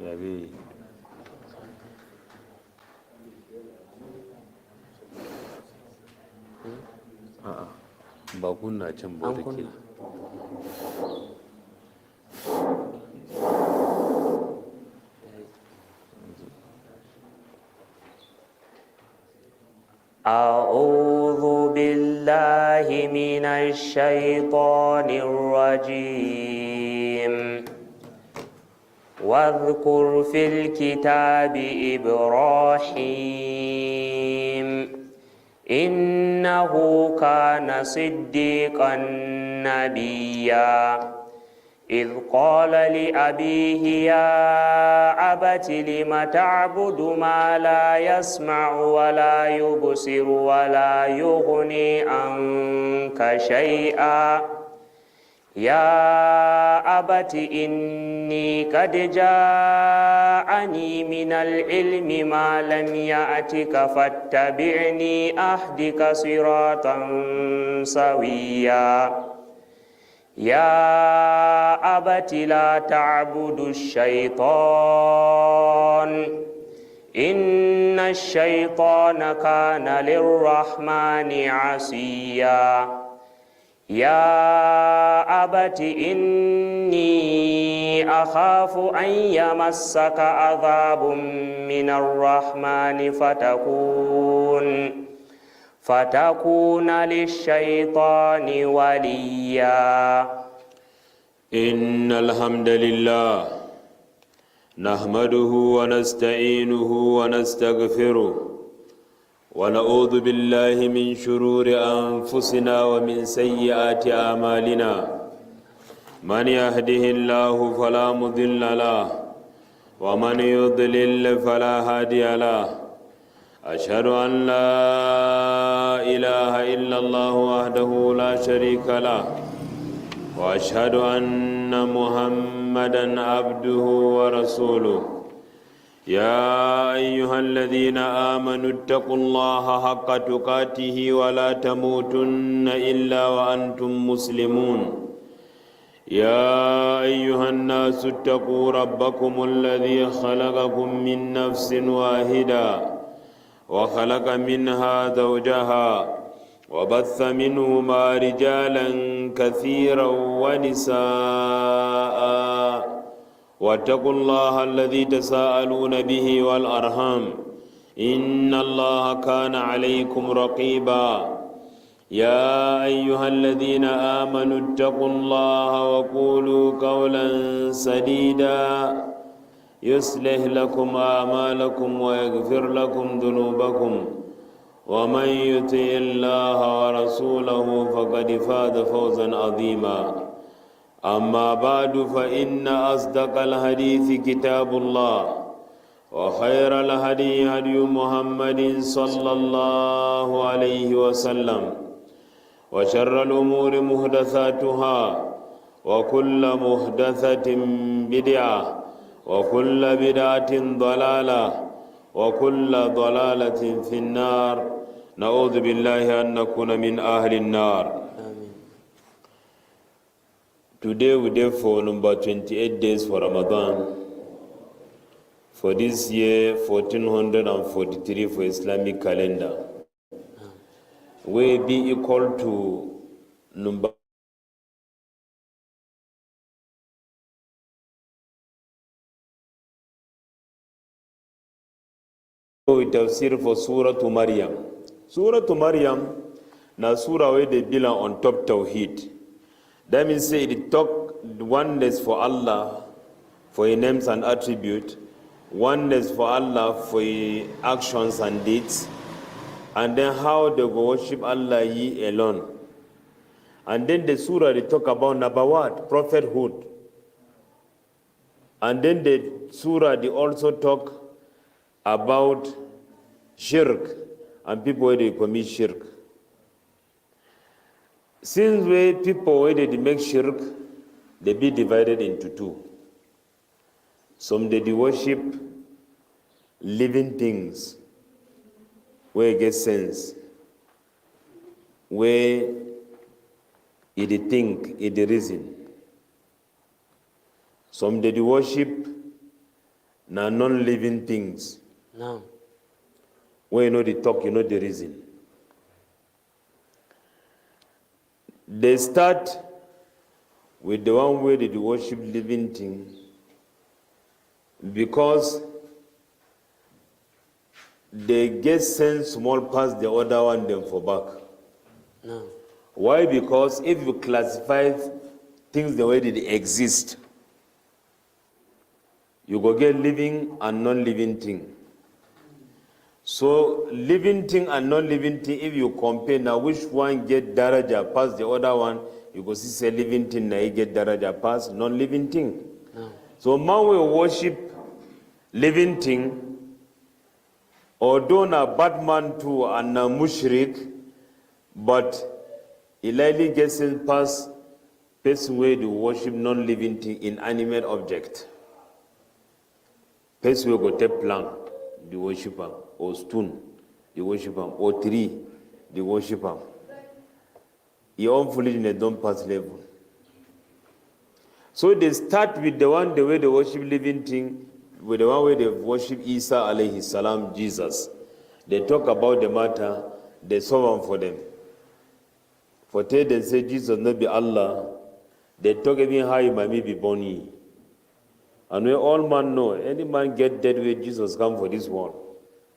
yabe a'a ba kunna can ba take أعوذ بالله من الشيطان الرجيم واذكر في الكتاب إبراهيم إنه كان صديقا نبيا إذ قال لأبيه يا أبت لم تعبد ما لا يسمع ولا يبصر ولا يغني عنك شيئا يا أبت إني قد جاءني من العلم ما لم يأتك فاتبعني أهدك صراطا سويا يا أبت لا تعبد الشيطان إن الشيطان كان للرحمن عصيا يا أبت إني أخاف أن يمسك عذاب من الرحمن فتكون للشيطان وليا إن الحمد لله نحمده ونستعينه ونستغفره ونعوذ بالله من شرور أنفسنا ومن سيئات أعمالنا من يهده الله فلا مضل له ومن يضلل فلا هادي له أشهد أن لا إله إلا الله وحده لا شريك له وأشهد أن محمدا عبده ورسوله يا أيها الذين آمنوا اتقوا الله حق تقاته ولا تموتن إلا وأنتم مسلمون يا أيها الناس اتقوا ربكم الذي خلقكم من نفس واحدة وخلق منها زوجها وبث منهما رجالا كثيرا ونساء واتقوا الله الذي تساءلون به والأرحام إن الله كان عليكم رقيبا يا أيها الذين آمنوا اتقوا الله وقولوا قولا سديدا يصلح لكم أعمالكم ويغفر لكم ذنوبكم ومن يطع الله ورسوله فقد فاز فوزا عظيما أما بعد فإن أصدق الحديث كتاب الله وخير الهدي هدي محمد صلى الله عليه وسلم وشر الأمور محدثاتها وكل محدثة بدعة وكل بدعة ضلالة وكل ضلالة في النار نعوذ بالله أن نكون من أهل النار. Today we did for number 28 days for Ramadan for this year 1443 for Islamic calendar. Will be equal to number Tafseer for Surah to Maryam. Surah to Maryam na surah where they belong on top Tawheed. That means say it talk oneness for Allah for His names and attributes, oneness for Allah for His actions and deeds, and then how they go worship Allah ye alone. And then the surah they talk about number what? Prophethood. And then the surah they also talk about shirk and people where they commit shirk. Since where people where they make shirk, they be divided into two. Some they worship living things where it gets sense, where it think, it reason. Some they worship na non-living things. Naam. When you know the talk, you know the reason. They start with the one way they worship living thing because they get sent small past the other one them for back. No. Why? Because if you classify things the way they exist, you go get living and non-living thing. So living thing and non-living thing, if you compare now which one get daraja past the other one, you go see say living thing now you get daraja past non-living thing. No. So man will worship living thing, although na bad man too and na mushrik, but Eli gets in past person way to worship non-living thing, inanimate object. Person will go take plank, the worshipper, or stone, the worshipper, or tree, the worshipper. Your own foolishness don't pass level. So they start with the way they worship living thing, with the one way they worship Isa alayhi salam, Jesus. They talk about the matter, they solve them for them. For they say Jesus not be Allah, they talk even how he might be born. And we all man know, any man get dead where Jesus come for this world.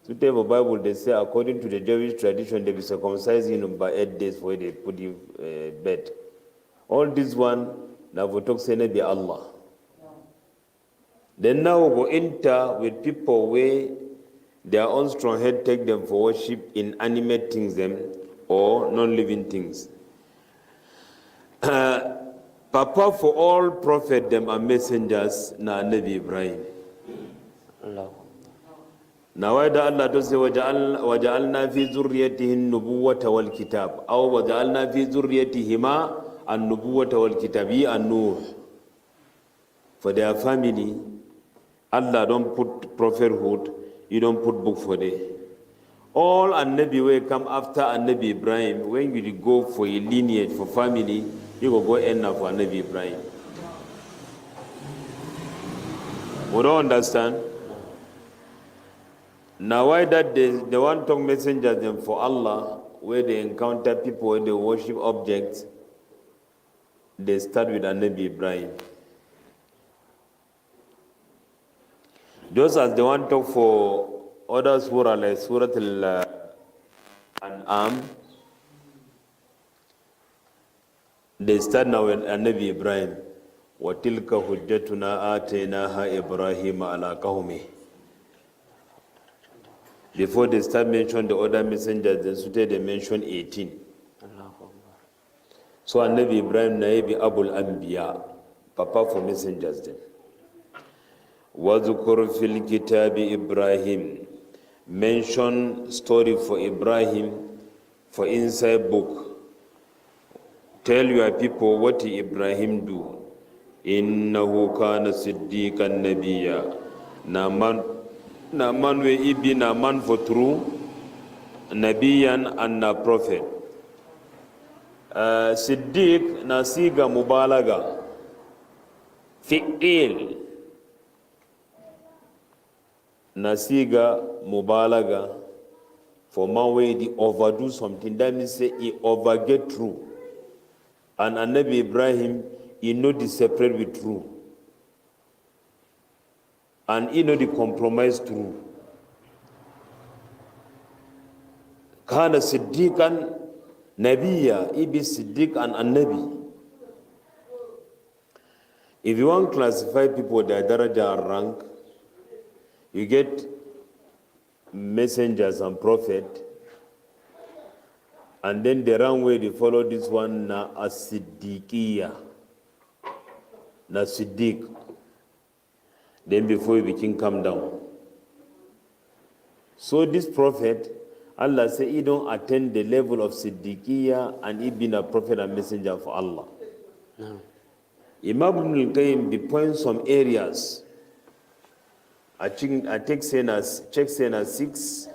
So they have a Bible, they say according to the Jewish tradition, they be circumcised in by 8 days before they put you bed. All this one, now we talk say be Allah. Then now we go enter with people where their own strong head take them for worship in animate things them or non-living things. Papa for all prophet them and messengers na Nabi Ibrahim. Allah. Now why da Allah to say waja'alna fi zurriyatihi an-nubuwwata wal kitab aw waja'alna fi zurriyatihima an-nubuwwata wal kitab and Noor. For their family, Allah don't put prophethood, you don't put book for them. All an-Nabi will come after an-Nabi Ibrahim. When you go for a lineage, for family, you go end up for an-Nabi Ibrahim. We don't understand? Now why that the one talk messengers them for Allah, where they encounter people where they worship objects, they start with an-Nabi Ibrahim. Just as the one talk for other surah like Surah Al-An'am, they start now with Nabi Ibrahim. وَتِلْكَ حُجَّتُنَا آتَيْنَاهَا إِبْرَاهِيمَ عَلَى قَوْمِهِ. Before they start mentioning the other messengers, they mention 18. So Nabi Ibrahim naibi Abul Anbiya, Papa for messengers then. وَذُكُرْ فِي الْكِتَابِ Ibrahim. Mention story for Ibrahim for inside book. Tell your people what Ibrahim do. Innahu kana siddiqan nabiyya. Na man we ibi na man for true. Nabiyan and na prophet. Siddiq na siga mubalaga. Fi'il. Nasiga mubalaga for man way they overdo something. That means say he overget true. And Nabi Ibrahim, he know the separate with true. And he know the compromise true. Kana Siddiqan Nabiya, he be Siddiq and Nabi. If you want to classify people their daraja and rank, you get messengers and prophet, and then the wrong way they follow this one na as-siddiqiyya, na siddiq. Then before you became come down. So this prophet, Allah say he don't attain the level of siddiqiyya and he been a prophet and messenger for Allah. No. Imam Ibn al-Qayyim points some areas. I check saying as 6.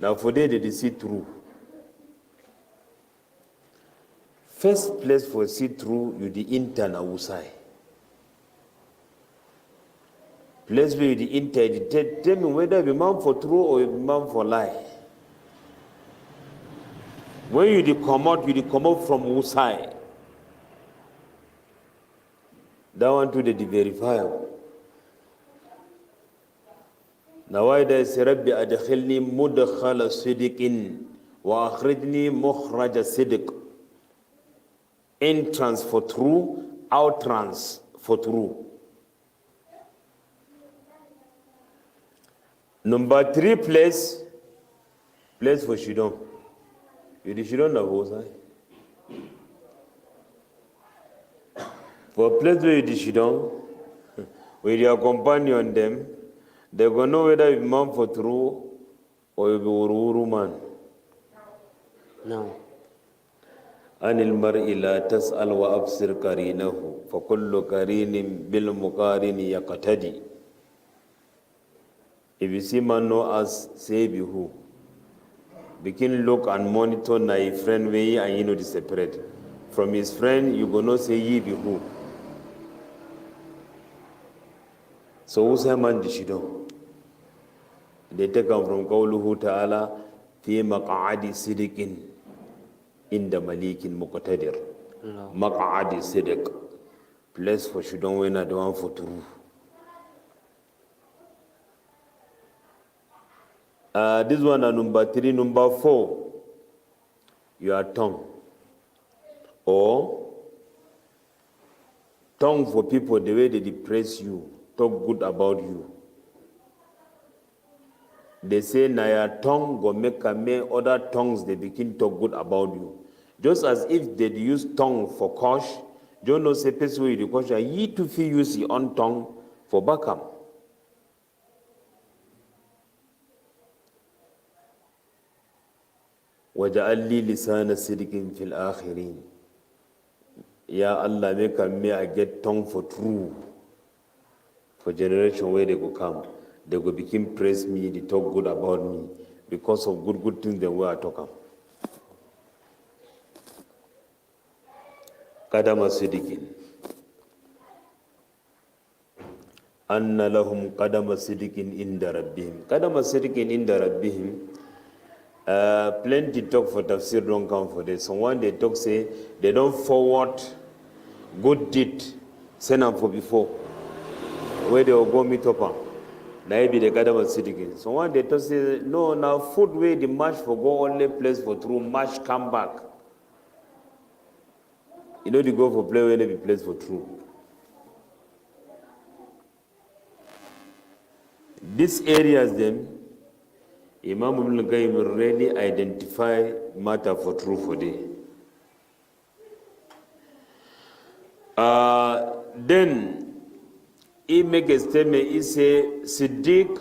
Now for they see through. First place for see through you the internal usai. Place where the intend, tell me whether it be man for true or it be man for lie. When you come out from whose side? That one to the verifiable. Now why does Rabbi adkhilni mudkhala sidiqin wa akhrijni mukhraja sidiq? Entrance for true, outrance for true. Number 3 place for Shidon. You the Shidon of Hosai. For a place where you the Shidon, with your companion them, they're going to know whether you man for true or you be Ururu man. No. عن المرء لا تسأل وأبصر قرينه فكل قرين بالمقارن يقتدي. If you see man know us, say be who. Begin look and monitor na a friend way and you know the separate. From his friend, you go no say ye be who. So who's a man dishido? They take them from Qawluhu Ta'ala fi maq'adi sidiqin inda malikin muqtadir. Maq'adi sidiq. Place for shidon when I don't for true. This one are number 3. Number 4, your tongue. Or tongue for people, the way they depress you, talk good about you. They say, na your tongue go make other tongues, they begin talk good about you. Just as if they use tongue for kosh, don't know say person with the kosh, ye to feel use your own tongue for bakam. وَجَعَلْ لِي لِسَانَ صِدْقٍ فِي الْآخِرِينَ. Ya Allah, make me I get tongue for true. For generation where they go come, they go begin praise me, they talk good about me because of good things they were talking. Qadama Sidikin. Anna lahum qadama sidikin inda rabbihim. Qadama sidikin inda rabbihim. Plenty talk for tafsir don't come for this. Someone they talk say they don't forward good deed send them for before where they will go meet up. Now be the Qadama Sidikin. Someone they talk say no now food way the march for go only place for true march come back. You know they go for play where they be place for true. These areas then Imam Ibn Qayyim really identify matter for true for day. Then he make a statement, he say Siddiq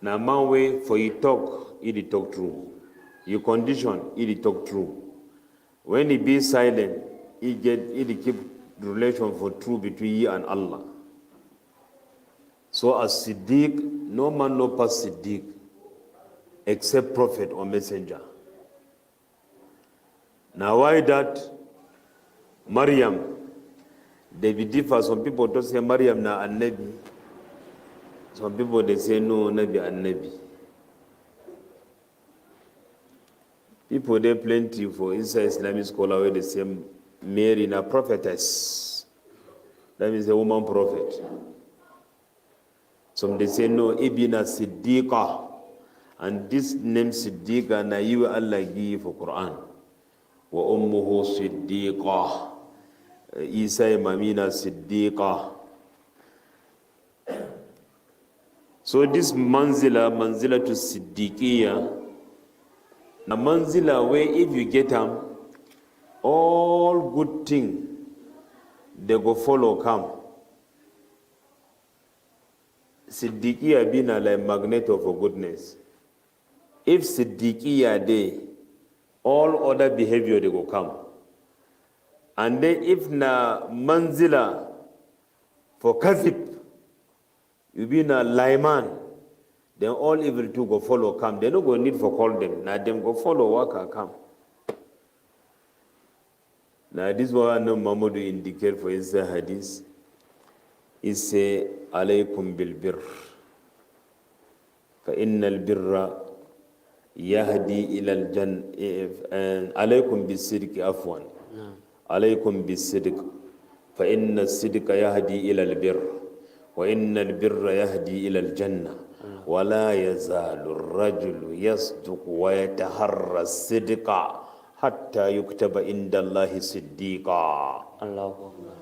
na man way for you talk, he talk true. You condition, he talk true. When he be silent, he keep relation for true between you and Allah. So as Siddiq, no man no pass Siddiq except prophet or messenger. Now why that Maryam, they be differ. Some people don't say Maryam na an Nabi. Some people they say no Nabi an Nabi. People they plenty for inside Islamic scholar where they say Mary na prophetess. That means a woman prophet. Some they say no Ibn Siddiqa. And this name Siddiqa na you Allah give for Quran. Wa ummuhu Siddiqa. Isa Mamina Siddiqa. So this manzila to Siddiqiyya. Na manzila where if you get them, all good things they go follow come. Siddiqiyya being a like magnet of goodness. If Siddiqiyya day, all other behavior they go come. And then if na manzila for kazib, you be na layman, then all evil too go follow come. They no go need for call them. Now them go follow waka come. Now this one no Muhammad indicate for his hadith. He say, alaykum bil birr. Fa innal birra yahdi ila al jannah. Alaykum bis sidq afwan. Alaykum bis sidq. Fa inna as-sidqa yahdi ila al birr. Wa inna al birra yahdi ila al jannah. ولا يزال الرجل يصدق ويتحرى الصدق حتى يكتب عند الله صديقا. الله أكبر.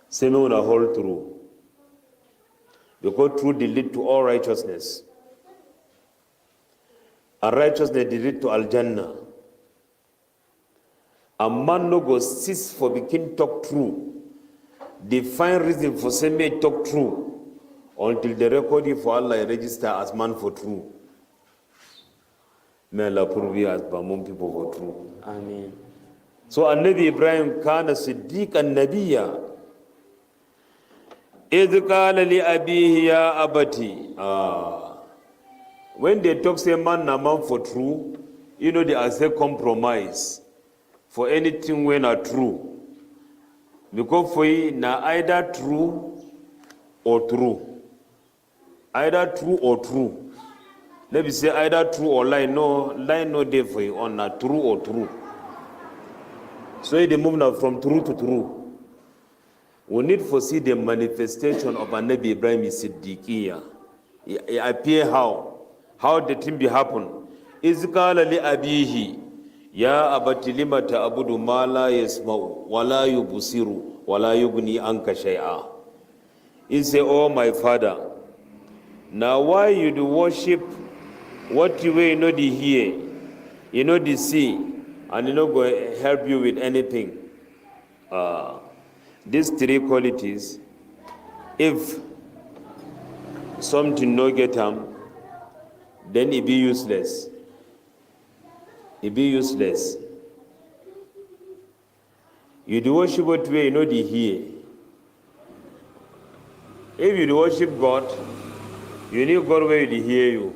Semuna hold true. Because truth will lead to all righteousness. And righteousness will lead to Al-Jannah. A man no go cease for begin talk true. Define reason for say me talk true. Until the record for Allah register as man for true. May Allah prove you as Bamon people for true. Amen. So Nabi Ibrahim kana siddiqan nabiyya. إذ قال لأبيه يا أبتي. When they talk say man na man for true, you know they accept compromise for anything when are true. Because for you na either true or true. Either true or true. Let me say either true or lie. No, lie no day for you on not true or true. So they move now from true to true. We need to see the manifestation of Nabi Ibrahim Siddiqiyya. It appear how the thing be happen. إذ قال لأبيه يا أبت لم تعبد ما لا يسمع ولا يبصر ولا يغني عنك شيئا. He say, oh my father, now why you do worship what you know the hear, you know the see, and you know go help you with anything. These three qualities, if something no get them, then it be useless. It be useless. You do worship what way you know the hear. If you do worship God, you need God where to hear you.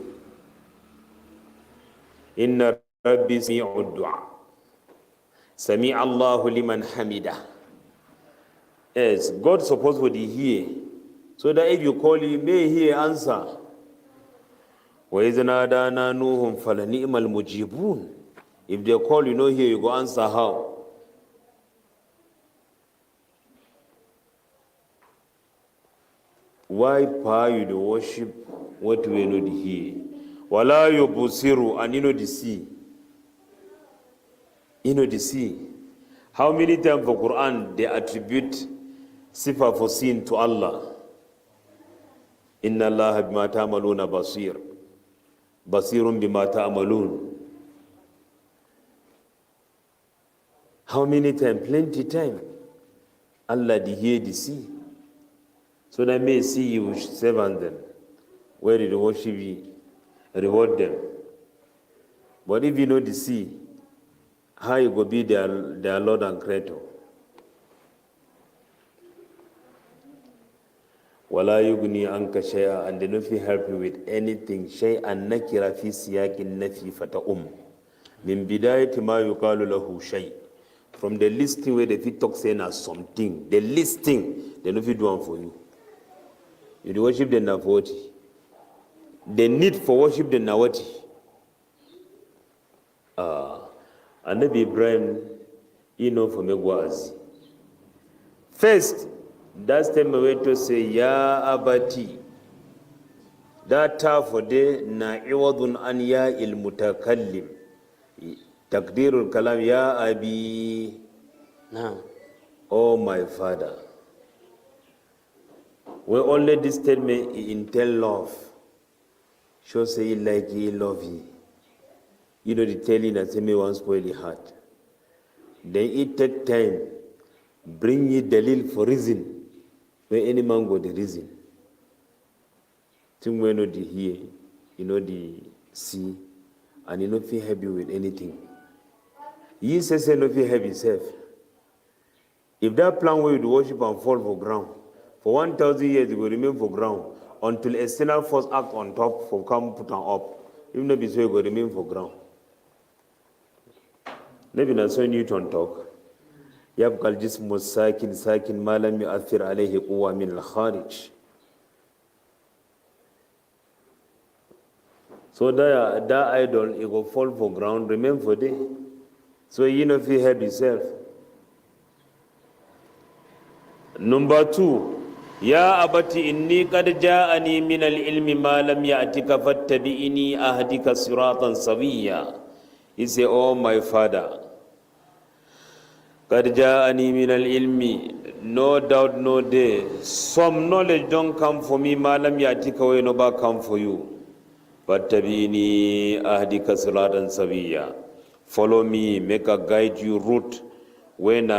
Inna Rabbi sami'u du'a. Sami'a Allahu liman hamida. Yes, God supposed to hear. So that if you call him, may he answer. Wa idh nadana nuhum falani'mal mujibun. If they call you know here, you go answer how? Why pay you the worship what we know the hear? Wala yubusiru, and you know the see. You know the see. How many times for Quran they attribute sifa for sin to Allah? Inna Allah bima ta'maluna basir. Basirun bima ta'malun. How many times? Plenty time. Allah the hear the see. So that may see you serve them. Where did the worship you? Reward them. But if you know the sea, how you go be their Lord and Creator? Wala yugni anka shay'a, and they don't help you with anything. Shay'an nakira fi siyakin nafi fata'um. Min bidayati ma yuqalu lahu shay'. From the listing where the fit talk saying as something, the listing, they don't do one for you. You do worship the Navoti. The need for worship the Nawati. And Nabi Ibrahim, you know for me was. First, that's the way to say, Ya Abati. That for the na'iwadun an ya il mutakallim. Takdirul kalam ya abi. No. Oh my father. When only this statement intend love. Show say he like he love you. You know the telling that say me won't spoil the heart. Then it take time. Bring you dalil for reason. When any man go the reason. Think we know the hear, you know the see, and you know feel happy with anything. He says no feel happy himself. If that plan where you worship and fall for ground, for 1,000 years it will remain for ground until external force act on top for come put on up. Even if so it will remain for ground. Maybe not so Newton talk. يبقى الجسم الساكن ساكن ما لم يؤثر عليه قوة من الخارج. So that idol, it will fall for ground, remain for day. So you know if you help yourself. Number 2, Ya abati inni qad ja'ani min al-ilmi ma lam ya'tika fattabi'ini ahdika siratan sawiyya. He say, oh my father, qad ja'ani min al-ilmi, no doubt, no day, some knowledge don't come for me, ma lam ya'tika wa no ba come for you. Fattabi'ini ahdika siratan sawiyya. Follow me, make a guide you route when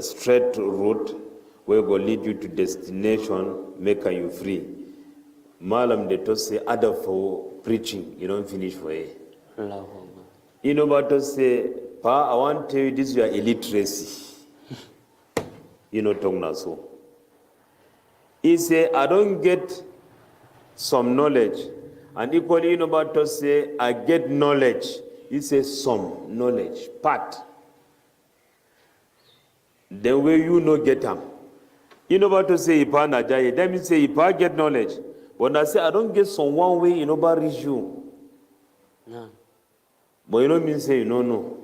straight route where will lead you to destination, make you free. Malam de to say other for preaching, you don't finish for it. You know what to say, Pa, I want to tell you this is your illiteracy. You know tongue so. He say, I don't get some knowledge. And equally, you know what to say, I get knowledge. He says some knowledge, part. The way you know get them. You know what to say, Ipa Najaye. That means say Ipa get knowledge. When I say I don't get some one way, you know about reach you. No. But you know mean say you don't know.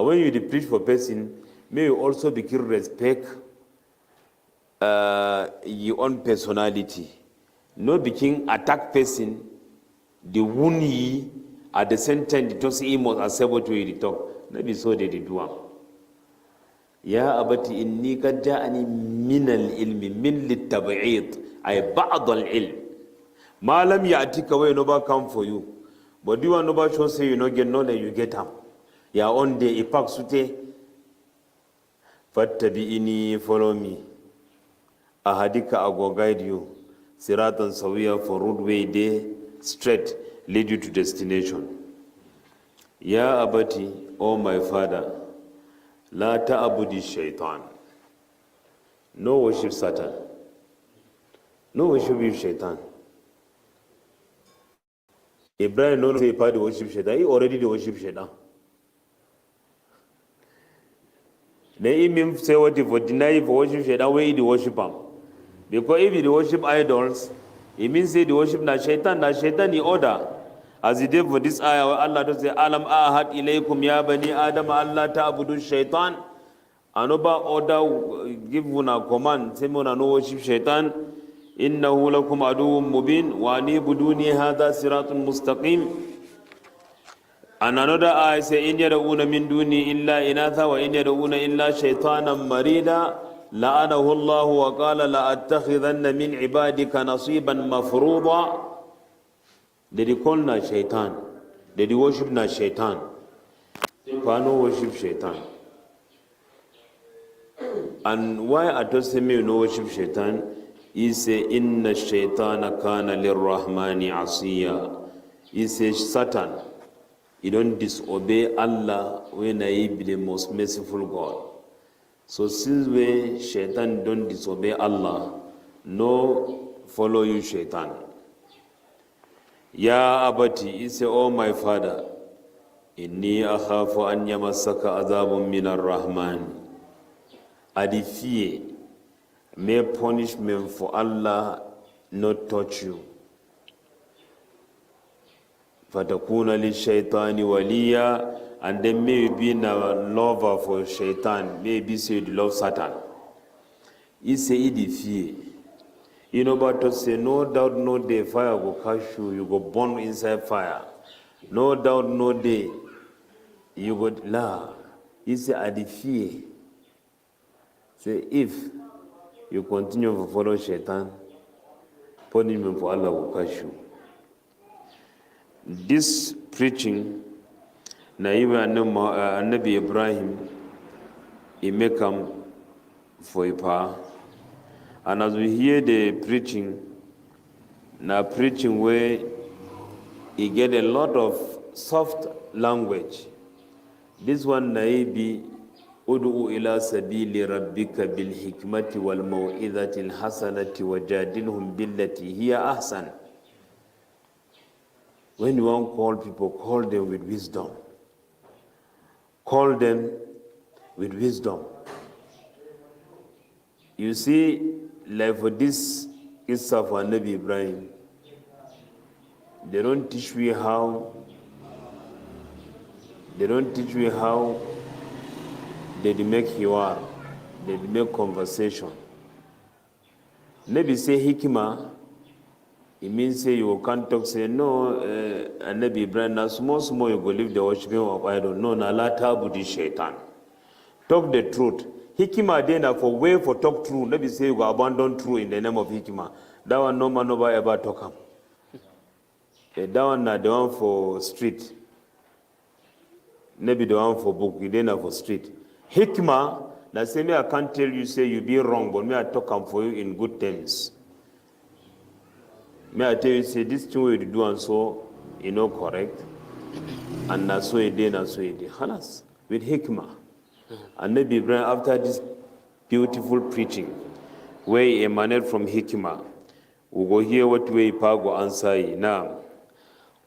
When you preach for person, may you also begin respect your own personality. No begin attack person, the wound ye at the same time the toss him was acceptable to you talk. Maybe so they did one. Ya abati inni qad ja'ani min al-ilmi min lit-tab'id ay ba'd al-ilm ma lam ya'tika wa no ba come for you, but you no ba show say you no get knowledge, you get am ya on the ipak sute. Fattabi'ini, follow me, ahadika, I go guide you siratan sawiya, for roadway day straight lead you to destination. Ya abati, oh my father, La ta'abudi shaitan. No worship Satan. No worship shaitan. Ibrahim no say part worship shaitan. He already the worship shaitan. They even say what if deny for worship shaitan, where he worship him. Because if he worship idols, it means say the worship na shaitan he order. As he did for this ayah where Allah does say, Alam ahad ilaykum ya bani Adam Allah ta'budu shaitan. Anoba order give una command, say muna no worship shaitan. Innahu lakum aduwwun mubin wa anibuduni hadha siratun mustaqim. And another ayah say, In yad'una min duni illa inatha wa in yad'una illa shaitanan marida. La'anahu Allah wa qala la'attakhidhanna min ibadika nasiban mafruḍa. They call na shaitan. They worship na shaitan. Pano worship shaitan. And why I told him you no worship shaitan? He say inna shaitana kana lirrahmani asiya. He says Satan, he don't disobey Allah when he be the most merciful God. So since we shaitan don't disobey Allah, no follow you shaitan. Ya abati, he say, oh my father, inni akhafu an yamassaka adhabun minar rahman. I fear may punishment for Allah not touch you. Fatakuna li shaitani waliya, and then may be a lover for shaitan, maybe say you love Satan. He say he fear. You know about to say, no doubt, no day, fire go catch you, you go burn inside fire. No doubt, no day, you go la. He say, I fear. Say, if you continue to follow shaitan, punishment for Allah will catch you. This preaching, na even Nabi Ibrahim, he make come for a power. And as we hear the preaching, now preaching where he get a lot of soft language. This one naibi ud'u ila sabili rabbika bil hikmati wal mau'izati al hasanati wajadilhum billati hiya ahsan. When you want to call people, call them with wisdom. call them with wisdom. You see, like for this Issa for Nabi Ibrahim, they don't teach me how they make hiwar, they make conversation. Nabi say hikmah, it means say you can't talk, say no, Nabi Ibrahim, now small you go leave the worshiping of idol. No, na la tabudi shaitan. Talk the truth. Hikmah then for way for talk true. Nabi say you go abandon true in the name of hikmah. That one no man never ever talk him. That one na the one for street. Maybe the one for book, you didn't have for street. Hikmah, na say me I can't tell you say you be wrong, but me I talk am for you in good terms. Me I tell you say this thing you do and so you know correct, and na so you did, na so you did. Halas with hikmah. And maybe Ibrahim after this beautiful preaching, where he emanated from hikmah, we go hear what way Pago answer now.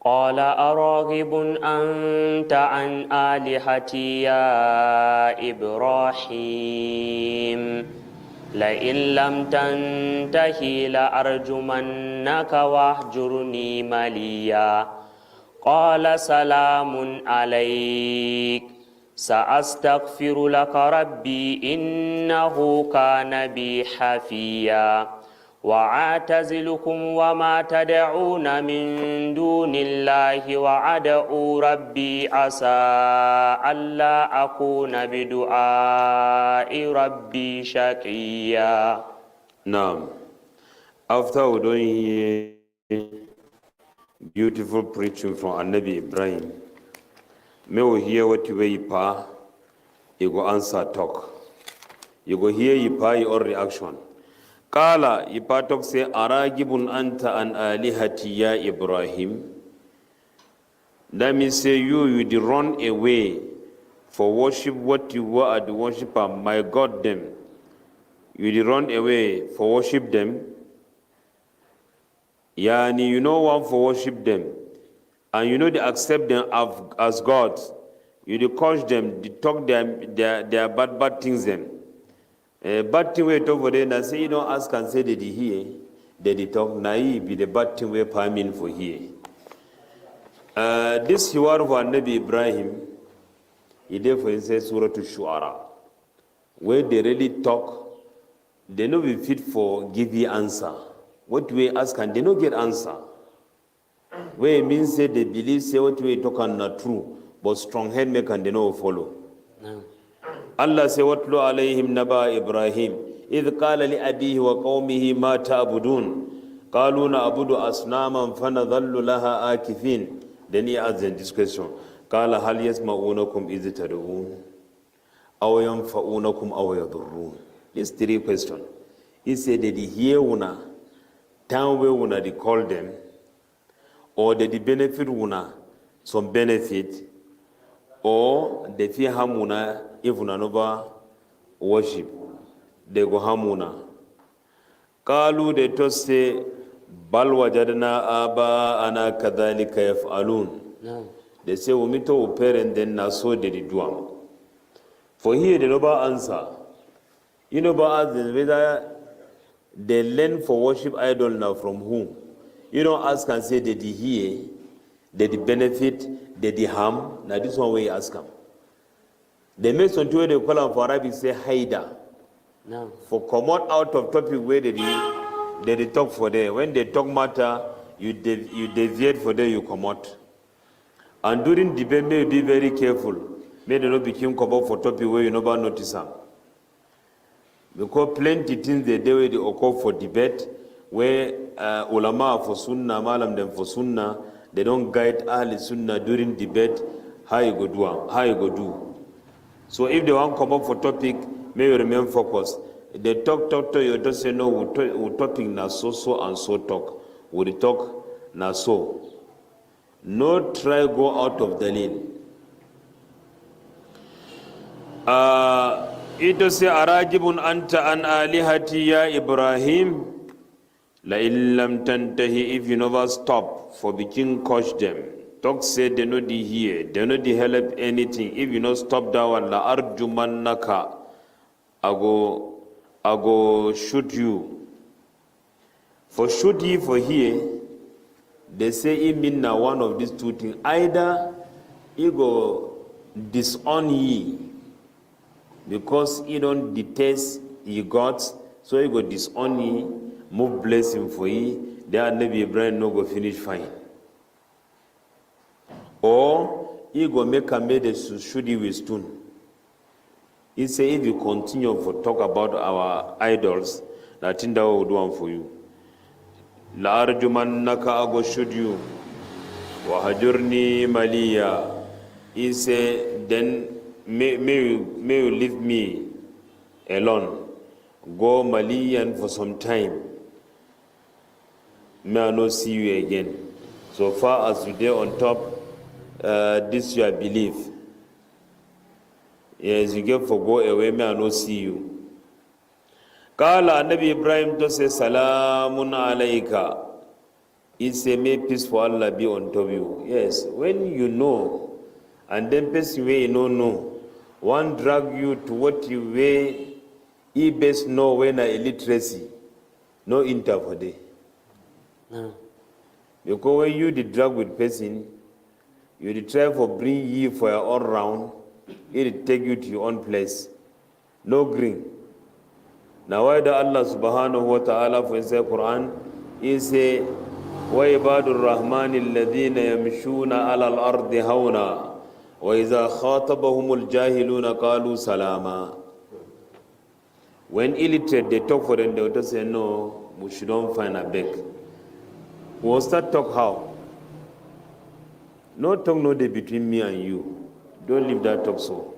قال أراغب أنت عن آلهتي يا إبراهيم لئن لم تنته لأرجمنك واهجرني مليا قال سلام عليك سأستغفر لك ربي إنه كان بي حفيا وأعتزلكم وما تدعون من دون الله وأدعو ربي عسى ألا أكون بدعاء ربي شقيا. Now, after we don't hear beautiful preaching from Nabi Ibrahim, may we hear what you way pa, you go answer talk. You go hear you pa your reaction. Kala ipatok say aragibun anta an alihati ya Ibrahim. That means say you did run away for worship what you were at the worshiper, my God them. You did run away for worship them. Yani you know one for worship them. And you know they accept them as gods. You did curse them, they talk their bad things them. Bad thing we talk for them, and say you don't ask and say that they hear, that they talk naive, be the bad thing we permit for here. This hiwar for Nabi Ibrahim, he therefore instead Surah to SURA, where they really talk, they no be fit for give you answer. What we ask and they no get answer. Where it means say they believe say what we talk and not true, but strong head make and they no follow. No. Allah say watlu alayhim naba Ibrahim idh qala li abihi wa qawmihi ma ta'budun qalu na'budu asnaman fanadhallu laha akifin. Then he adds in this question, qala hal yasma'unakum idh tad'un aw yanfa'unakum aw yadurrun. These three questions. He said that he hear una time where una they call them, or that they benefit una some benefit, or they fear harm una if una never worship, they go hamuna. Kalu they just say, Bal wajadna aba ana kadhalika yaf'alun. They say, Umito parent then na so they do. For here they never answer. You know about whether they learn for worship idol now from whom. You don't ask and say did he hear, did he benefit, did he harm. Now this one way you ask them. They make some two they call them for Arabic say haida. No. For come out of topic where they talk for there. When they talk matter, you deviate for there, you come out. And during debate, may be very careful. May they not become come out for topic where you never notice them. Because plenty things they do they occur for debate where ulama for sunnah, malam them for sunnah, they don't guide ahli sunnah during debate. How you go do. So if they want to come up for topic, may you remain focused. They talk to you, don't say no, we topic na so and so talk. We talk na so. No try go out of the lane. Ito say arajibun anta an alihati ya Ibrahim. La illam tantahi, if you never stop for being coach them. talk say they no di hear, they no di help anything. If you not stop that one, la arjumannaka, I go shoot you. For shoot ye for here, they say it mean now one of these two things. Either he go disown ye, because he don't detest ye gods, so he go disown ye, move blessing for ye, then Nabi Ibrahim no go finish fine. Or he go make a made a shudi with stone. He say if you continue to talk about our idols, that thing that will do one for you. La arjumannaka, I go shoot you. Wa hajurni maliya. He say then may you leave me alone. Go maliyan for some time. May I not see you again. So far as you there on top, this your belief. Yes, you get for go away, may I not see you. Kala Nabi Ibrahim to say Salamun alayka. He say may peace for Allah be on top of you. Yes, when you know, and then person way you know, one drag you to what you way, he best know when a illiteracy, no interval day. No. Because when you the drag with person, you the try for bring ye for your own round, it take you to your own place. No green. Now why the Allah subhanahu wa ta'ala for the Quran, he say, وَعِبَادُ الرَّحْمَنِ الَّذِينَ يَمْشُونَ عَلَى الْأَرْضِ هَوْنًا وَإِذَا خَاطَبَهُمُ الْجَاهِلُونَ قَالُوا سَلَامًا. When illiterate, they talk for them, they will say, no, we shouldn't find a beg. We'll start talk how? No talk no day between me and you. Don't leave that talk so.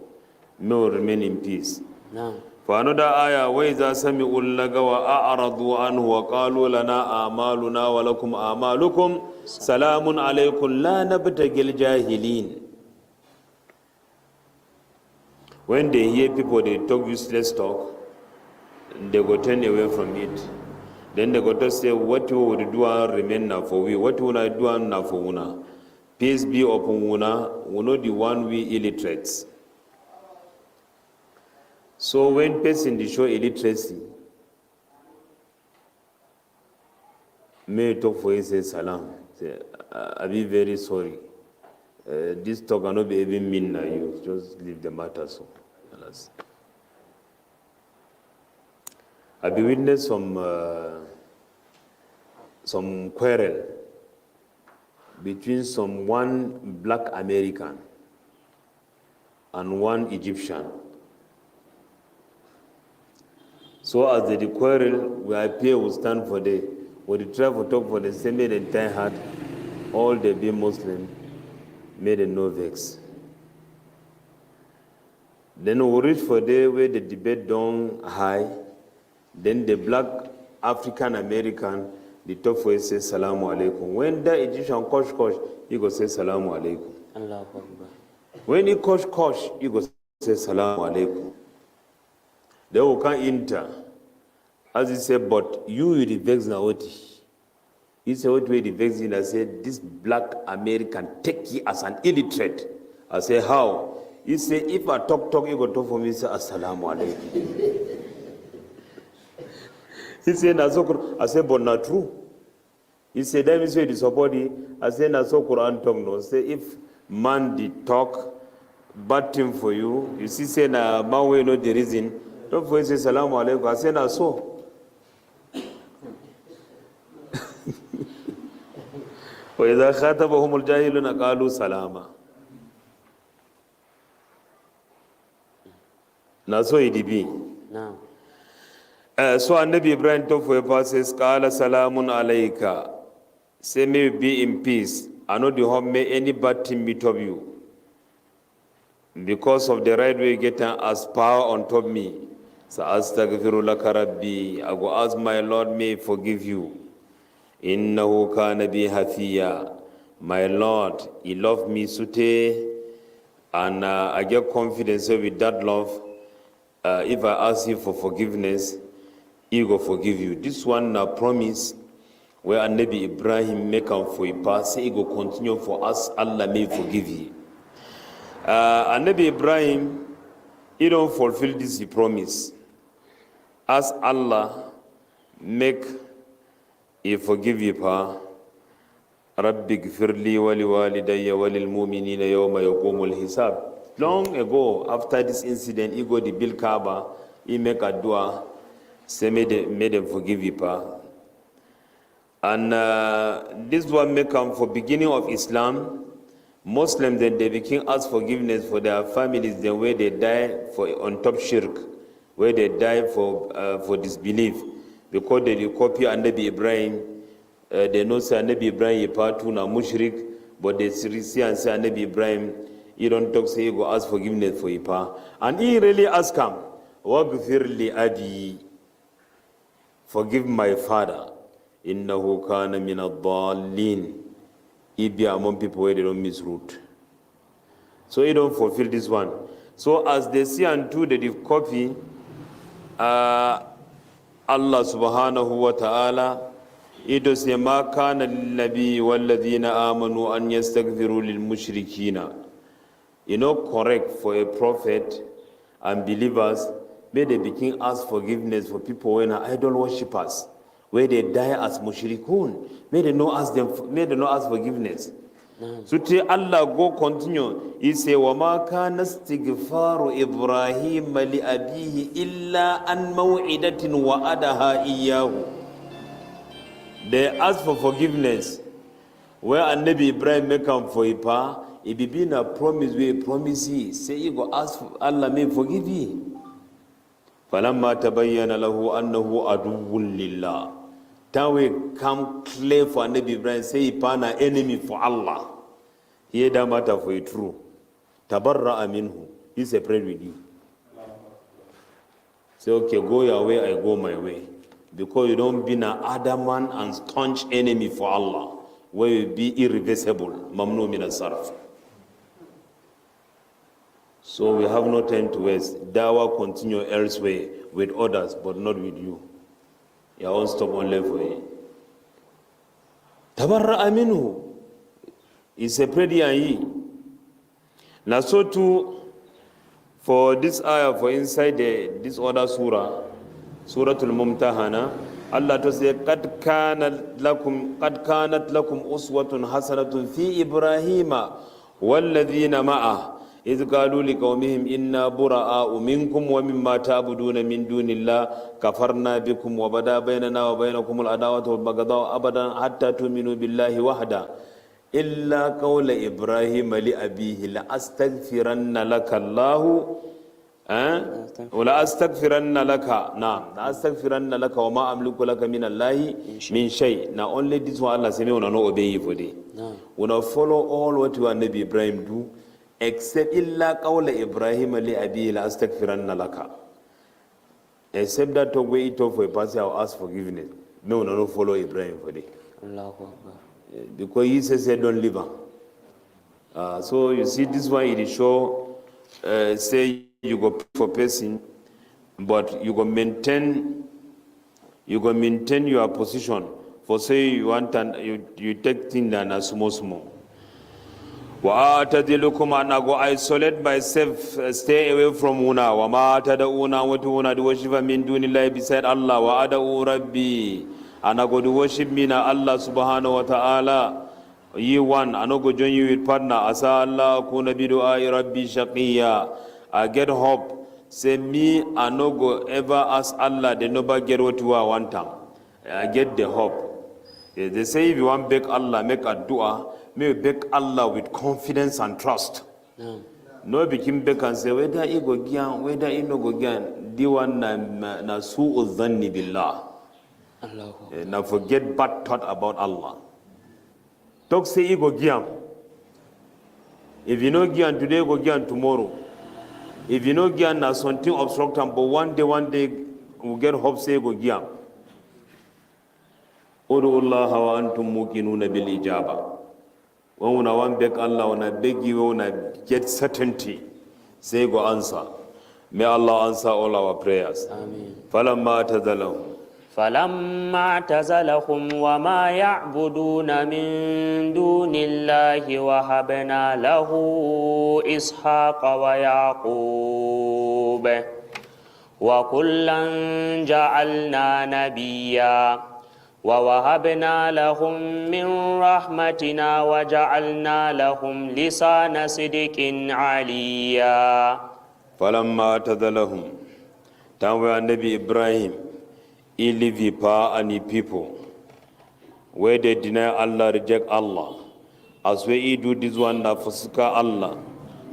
No, remain in peace. No. For another ayah, وَإِذَا سَمِعُوا اللَّغْوَ أَعْرَضُوا عَنْهُ وَقَالُوا لَنَا أَعْمَالُنَا وَلَكُمْ أَعْمَالُكُمْ سَلَامٌ عَلَيْكُمْ لَا نَبْتَغِي الْجَاهِلِينَ. When they hear people, they talk useless talk, they go turn away from it. Then they go to say, what you would do remain now for we. What would I do now for una? Peace be upon una, we know the one we illiterates. So when person they show illiteracy, may talk for you say salam. Say, I be very sorry. This talk cannot be even mean now. You just leave the matter so. I be witness some quarrel between one black American and one Egyptian. So as the quarrel, we appear will stand for the, we try to talk for the same made entire heart, all the be Muslim, made a no vex. Then we reach for the where the debate down high, then the black African American, the talk for it says Salamu Alaikum. When the Egyptian kosh, he go say Salamu Alaikum. Allahu Akbar. When he kosh, he go say Salamu Alaikum. They will come enter. As he said, but you will be vexed now what? He said, what way the vex in? I said, this black American take you as an illiterate. I said, how? He said, if I talk, he go talk for me, he say, Assalamu Alaikum. He said, I said, but not true. He said, that means you support it. I said, Naso Quran talk no. Say, if man did talk, bad thing for you, you see, say, na man way know the reason. Don't for you say, Salamu Alaikum. I said, Naso. وإذا خاطبهم الجاهلون قالوا سلاما. Naso idibi. No. So Nabi Ibrahim told for a verse says, Qala salamun alayka. Say, may you be in peace. I know the home may any bad thing meet of you. Because of the right way getting as power on top me. So astaghfiru laka rabbi. I go ask my Lord may forgive you. Innahu kana bi hafiya. My Lord, He loved me sute, and I get confidence with that love. If I ask Him for forgiveness, He will forgive you. This one promise where Annabi Ibrahim make am for a pass, say he go continue for us, Allah may forgive you. Annabi Ibrahim, he don't fulfill this he promise. As Allah make he forgive you pa, Rabbi gfirli wali walidayya walil mu'minina yawma yaqumul hisab. Long ago, after this incident, he go the Bil Kaaba, he make a dua, say may them forgive you pa. And this one make come for beginning of Islam. Muslims then they became ask forgiveness for their families, then where they die for on top shirk, where they die for disbelief, because they copy Annabi Ibrahim. They know say Annabi Ibrahim part na mushrik, but they see and say Annabi Ibrahim, he don't talk say he go ask forgiveness for Ipa, and he really ask him, waghfir li abi, forgive my father, innahu kana min ad-dallin. He be among people where they don't miss route. So he don't fulfill this one. So as they see and do, they copy Allah subhanahu wa ta'ala. He does say, ma kana lil-nabi wal-ladhina amanu an yastaghfiru lil-mushrikina. You know, correct for a prophet and believers, may they begin ask forgiveness for people when are idol worshippers, where they die as mushrikun. May they not ask forgiveness. So till Allah go continue, he say, وَمَا كَانَ اسْتِغْفَارُ إِبْرَاهِيمَ لِأَبِيهِ إِلَّا أَنْ مَوْعِدَةٍ وَعَدَهَا إِيَّاهُ. They ask for forgiveness. Where Annabi Ibrahim make come for Ipa, it be been a promise where he promise he. Say you go ask for Allah may forgive you. فَلَمَّا تَبَيَّنَ لَهُ أَنَّهُ عَدُوٌّ لِلَّهِ. Then we come clear for Annabi Ibrahim, say Ipa na enemy for Allah. Here that matter for you true. Tabarra'a minhu. He separate with you. Say, okay, go your way, I go my way. Because you don't be an adamant and staunch enemy for Allah, where you be irreversible. Mamnu min as-sarf. So we have no time to waste. Dawah continue elsewhere with others, but not with you. Your own stop only for you. Tabarra'a minhu. He separate you. Now so too, for this ayah, for inside this other surah, Suratul Mumtahana, Allah to say, قَدْ كَانَتْ لَكُمْ أُسْوَةٌ حَسَنَةٌ فِي إِبْرَاهِيمَ وَالَّذِينَ مَعَهُ إِذْ قَالُوا لِقَوْمِهِمْ إِنَّا بُرَآءُ مِنْكُمْ وَمِمَّا تَعْبُدُونَ مِنْ دُونِ اللَّهِ كَفَرْنَا بِكُمْ وَبَدَا بَيْنَنَا وَبَيْنَكُمُ الْعَدَاوَةُ وَالْبَغْضَاءُ أَبَدًا حَتَّى تُؤْمِنُوا بِاللَّهِ وَحْدَهُ إِلَّا قَوْلَ إِبْرَاهِيمَ لِأَبِيهِ لَأَسْتَغْفِرَنَّ لَكَ اللَّهُ ولا أستغفرن لك نعم لا أستغفرن لك وما أملك لك من الله من شيء. Now only this one Allah say me una no obey you for this. Una follow all what you and Nabi Ibrahim do, except إلا قول إبراهيم لأبيه لا أستغفرن لك. Except that talk where he talk for a person, I'll ask forgiveness. Me una no follow Ibrahim for this. Because he says don't live on. So you see this one it show say you go for person, but you go maintain your position. For say you want and you take things and a small. Wa atadilukum and I go isolate myself, stay away from una. Wa ma tad'una wa tu'una do worship min dunillahi beside Allah. Wa ad'u rabbi and I go to worship me na Allah subhanahu wa ta'ala. Ye one, I no go join you with partner. Asa Allah kuna bidu'ai rabbi shaqiya. I get hope. Say me, I no go ever ask Allah, they never get what you want time. I get the hope. They say if you want beg Allah, make a dua, may beg Allah with confidence and trust. No become beg and say, whether you go gyan, whether you no go gyan, di one na su'u dhanni billah. Now forget bad thought about Allah. Talk say you go gyan. If you know gyan today, go gyan tomorrow. If you know gyan na something obstruct them, but one day we get hope say go gyan. Udu Allah wa antum muqinuna bil ijaba. When una want beg Allah, una beg you, una get certainty, say go answer. May Allah answer all our prayers. Amen. Falamma tadalahum. فلما اعتزلهم وما يعبدون من دون الله وهبنا له إسحاق ويعقوب وكلا جعلنا نبيا ووهبنا لهم من رحمتنا وجعلنا لهم لسان صدق عليا فلما اعتزلهم تنوى النبي إبراهيم he leave any people where they deny Allah, reject Allah, as we do this one that forsake Allah,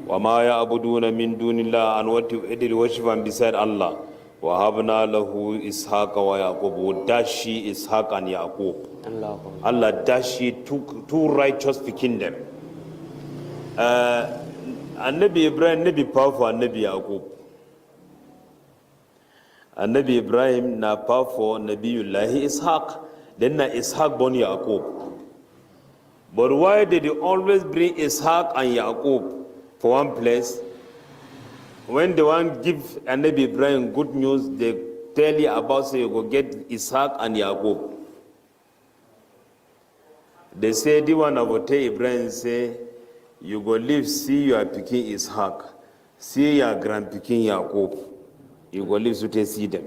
وَمَا يَعْبُدُونَ مِن دُونِ اللَّهِ, and what they worship and beside Allah. وَهَبْنَا لَهُ إِسْحَاقَ وَيَعْقُوبَ, dashi Ishaq and Yaqub. Allah dashi two righteous kingdom. Nabi Ibrahim, Nabi powerful, Nabi Yaqub. Nabi Ibrahim na powerful, Nabiyullahi Ishaq. Then na Ishaq born Yaqub. But why did you always bring Ishaq and Yaqub for one place? When they want give Nabi Ibrahim good news, they tell you about, say, you go get Ishaq and Yaqub. They say, the one of Ibrahim say, you go live, see your picking Ishaq, see your grand picking Yaqub. You go live to see them.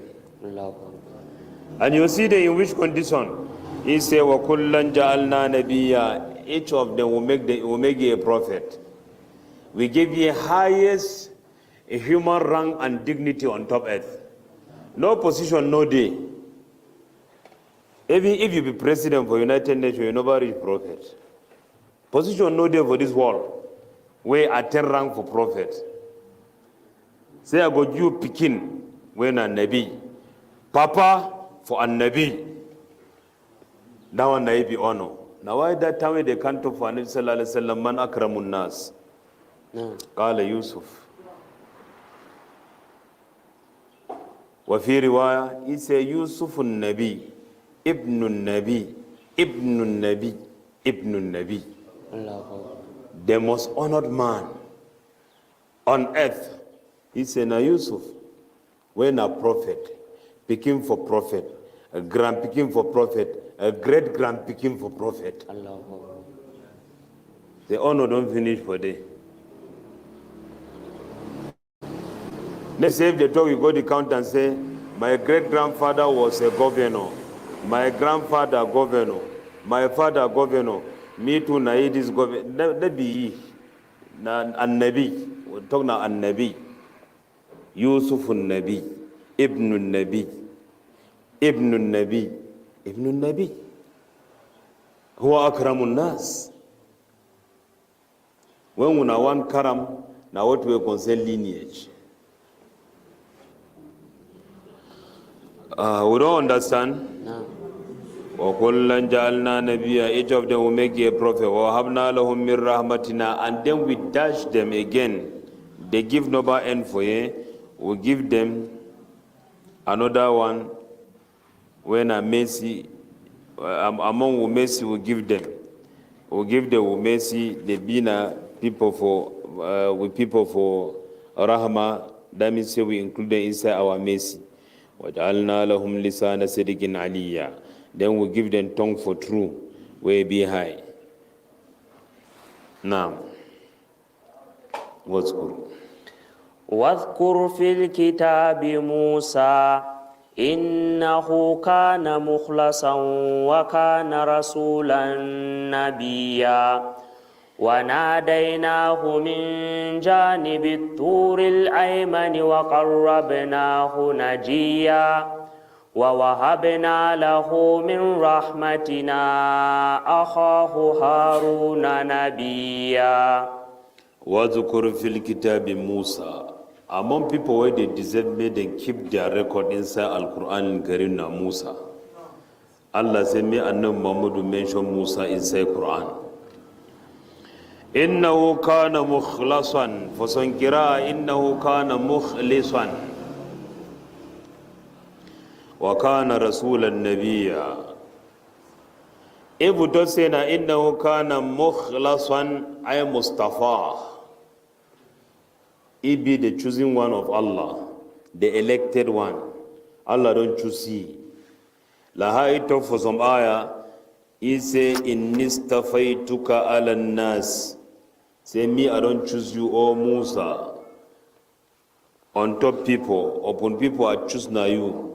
And you see them in which condition? He say, وَكُلًّا جَعَلْنَا نَبِيًّا, each of them will make you a prophet. We give you highest human rank and dignity on top earth. No position, no day. Even if you be president for United Nations, you never reach prophet. Position, no day for this world. We attain rank for prophet. Say I go you Pekin when a Nabi. Papa for a Nabi. That one I be honor. Now why that time they can't talk for Nabi sallallahu alaihi wasallam man akramun nas. Qala Yusuf. وفي رواية إسا يوسف النبي ابن النبي ابن النبي ابن النبي, the most honored man on earth. He said, na Yusuf, when a prophet, picking for prophet, a grand picking for prophet, a great grand picking for prophet. The honor don't finish for day. Let's say if they talk, you go to the count and say, my great-grandfather was a governor, my grandfather governor, my father governor, me too, na this governor. That be an-Nabi. We're talking about an-Nabi. Yusuf al-Nabi, Ibn al-Nabi, Ibn al-Nabi, Ibn al-Nabi. Huwa akramun nas. When we want karam, now what we concern lineage. We don't understand. No. وَكُلًّا جَعَلْنَا نَبِيًّا, each of them will make a prophet. وَوَهَبْنَا لَهُم مِّن رَحْمَتِنَا, and then we dash them again. They give no end for you. We give them another one. When a mercy, among mercy we give them. We give them mercy, the bina people for, with people for rahma. That means say we include them inside our mercy. وَجَعَلْنَا لَهُمْ لِسَانَ صِدْقٍ عَلِيًّا, then we give them tongue for true, way be high. Now, واذكر في الكتاب موسى إنه كان مخلصا وكان رسولا نبيا وناديناه من جانب الطور الأيمن وقربناه نجيا ووهبنا له من رحمتنا أخاه هارون نبيا. واذكر في الكتاب موسى. Among people where they deserve me, they keep their record inside Al-Quran Karim na Musa. Allah said me and Muhammad mention Musa inside Quran. إنه كان مخلصا, for some قراءة إنه كان مخلصا وكان رسول النبي. If we don't say that إنه كان مخلصا, I Mustafa, he be the choosing one of Allah, the elected one. Allah don't choose he. Laha talk for some ayah. He say, Innistafaituka ala nas. Say, me, I don't choose you, O Musa. On top people, upon people, I choose na you.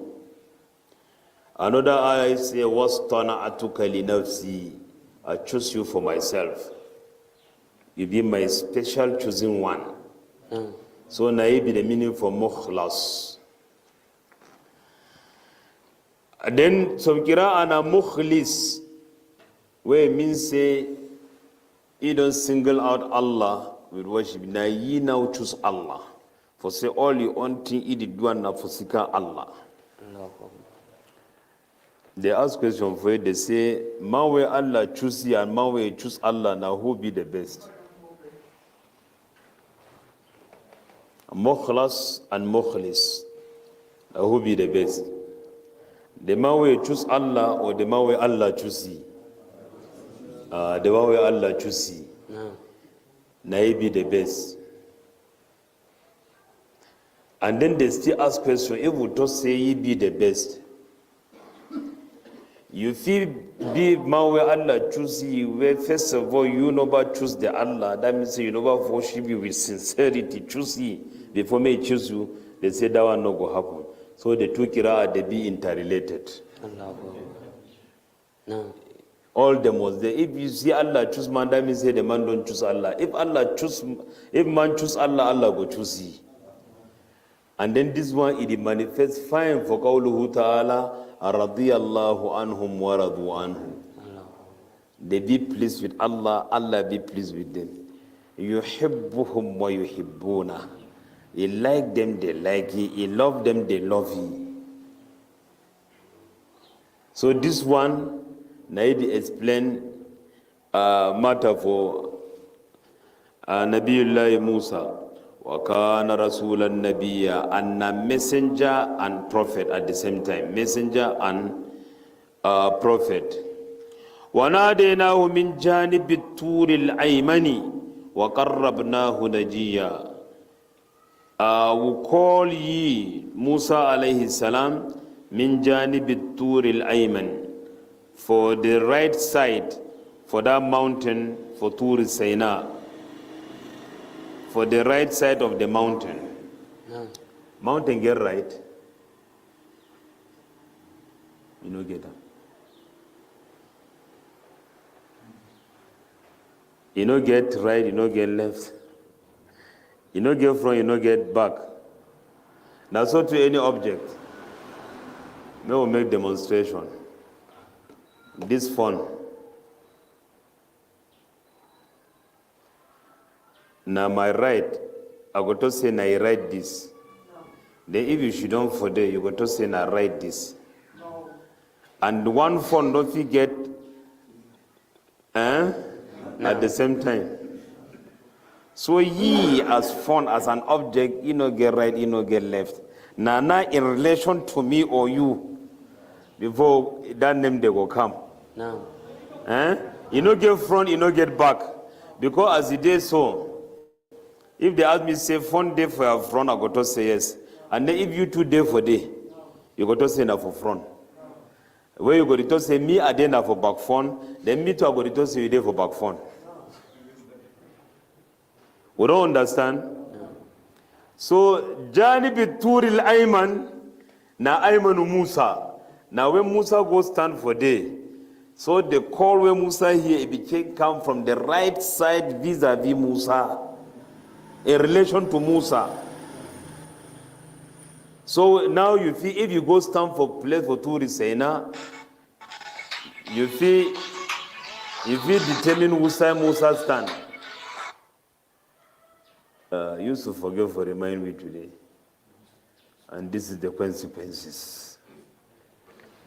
Another ayah say, Wastana'atuka li nafsi. I choose you for myself. You be my special chosen one. So na be the meaning for mukhlas. And then some kira ana mukhlis, where it means say, you don't single out Allah with worship. Na ye now choose Allah. For say all you want thing you did one na for seek Allah. They ask question for it, they say, man where Allah choose you and man where choose Allah, now who be the best? Mukhlas and mukhlis. Now who be the best? The man where choose Allah or the man where Allah choose you? The one where Allah choose you. Now he be the best. And then they still ask question, if we don't say he be the best, you feel be man where Allah choose you, where first of all you never choose the Allah, that means you never worship you with sincerity, choose you, before me choose you, they say that one not go happen. So the two kira they be interrelated. No. All them was there. If you see Allah choose man, that means say the man don't choose Allah. If man choose Allah, Allah go choose you. And then this one, it manifests fine for qawluhu ta'ala, radiyallahu anhum wa radu anhum. They be pleased with Allah, Allah be pleased with them. Yuhibbuhum wa yuhibbuna. He like them, they like you. He love them, they love you. So this one, Naidi explain matter for Nabiullah Musa. وَكَانَ رَسُولًا نَبِيًّا, and a messenger and prophet at the same time. Messenger and prophet. وَنَادَيْنَاهُ مِنْ جَانِبِ الطُّورِ الْأَيْمَنِ وَقَرَّبْنَاهُ نَجِيًّا. We call ye Musa alayhi salam min janib al-tur al-ayman, for the right side, for that mountain, for Tur Sinai, for the right side of the mountain. Mountain get right, you know, get that. You know, get right, you know, get left. You know, get front, you know, get back. Now, so to any object, we will make demonstration. This phone. Now, my right, I got to say, I write this. Then, if you should don't for there, you got to say, I write this. And one phone, don't forget, at the same time. So ye as phone, as an object, you know, get right, you know, get left. Now, in relation to me or you, before that name they will come. No. You know, get front, you know, get back. Because as it is so, if they ask me, say, front day for your front, I got to say yes. And then if you two day for day, you got to say na for front. Where you got to say, me, I did na for back front, then me too, I got to say, you day for back front. We don't understand? So, Janib Turil Ayman, na Aymanu Musa. Now, when Musa goes stand for day, so the call where Musa here, it became come from the right side vis-a-vis Musa, in relation to Musa. So now you feel, if you go stand for place for Turi Sena, you feel determine who side Musa stand. Yusuf, forgive for reminding me today. And this is the consequences.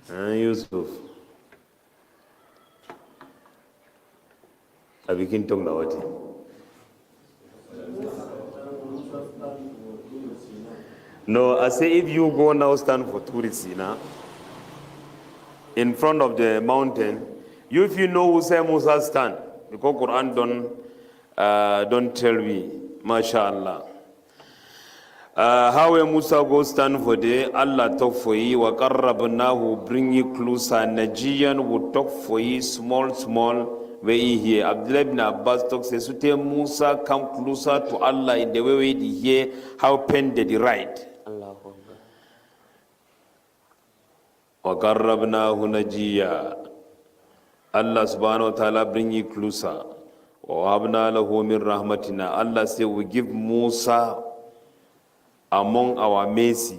Yusuf. I begin talking about it. No, I say if you go now stand for Turisina in front of the mountain, you if you know who say Musa stand, because Quran don't tell me, mashallah. How Musa go stand for day, Allah talk for you, wa qarrabnahu, bring you closer, Najiyan will talk for you, small, where he hear. Abdullah ibn Abbas talk says, so Musa come closer to Allah in the way he hear how pen did he write. Allahu Akbar. Wa qarrabnahu najiya. Allah subhanahu wa ta'ala bring you closer. Wa habna lahu min rahmatina. Allah say we give Musa among our mercy,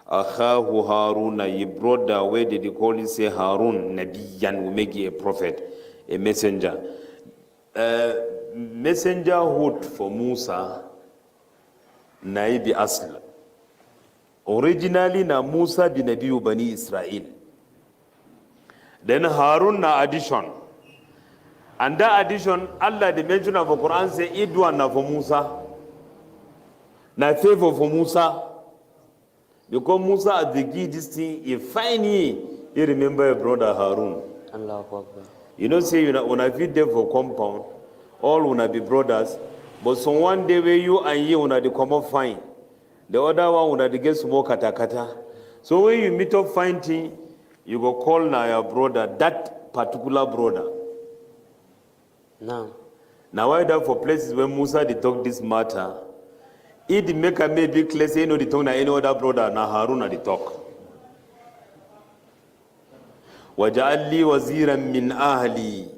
Akhahu Haruna, ye brother, where did he call it? Say Harun, Nabiyan, we make you a prophet, a messenger. Messengerhood for Musa, Naibi Asl. Originally, na Musa the Nabi Bani Israel. Then Harun na addition. And that addition, Allah the mention of the Quran say, Idwan na for Musa. Na favor for Musa, because Musa at the key this thing, he find he remember a brother Harun. Allahu Akbar. You know, say when I feed them for compound, all wanna be brothers, but some one day where you and you wanna the common fine, the other one wanna the get small kata. So when you meet up fighting, you go call now your brother, that particular brother. No. Now why that for places where Musa they talk this matter? It make a maybe clear say no the tongue na any other brother na Harun na the talk. Waja'al li waziran min ahli.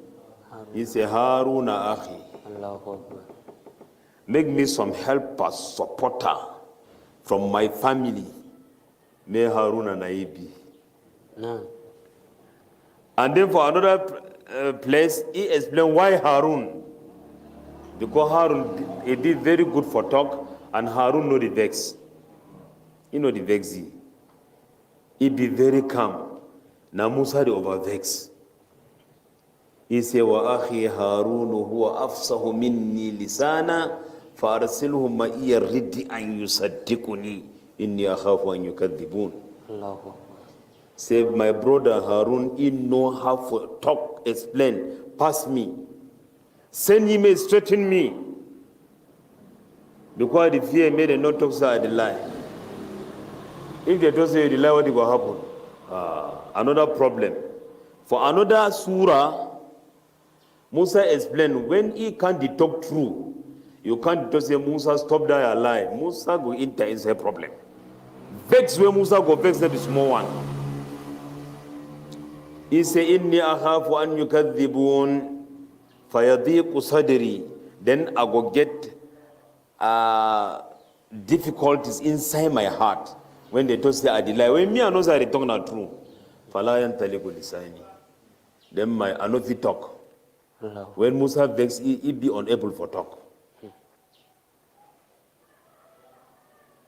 He say Haruna akhi. Allahu Akbar. Make me some helper, supporter from my family. May Haruna naibi. No. And then for another place, he explained why Harun. Because Harun, he did very good for talk. And Harun know the vex. He know the vexy. He be very calm. Now Musa the over vex. He say, wa akhi Harun huwa afsahu minni lisana farsilhu ma'iya riddi an yusaddiquni inni akhafu an yukadhibun. Allahu. Say my brother Harun, he know how to talk, explain, pass me. Send him, straighten me. Because the fear made a not talk side the lie. If they don't say the lie, what will happen? Another problem. For another surah, Musa explained when he can't talk true, you can't just say Musa stop that lie. Musa go enter is a problem. Vex where Musa go vex that is small one. He say inni akhafu an yukadhibun fayadiqu sadri. Then I go get difficulties inside my heart when they don't say I lie. When me I know that they talk not true. Falayan taliku lisani. Then my another talk. Hello. When Musa vex, he be unable for talk.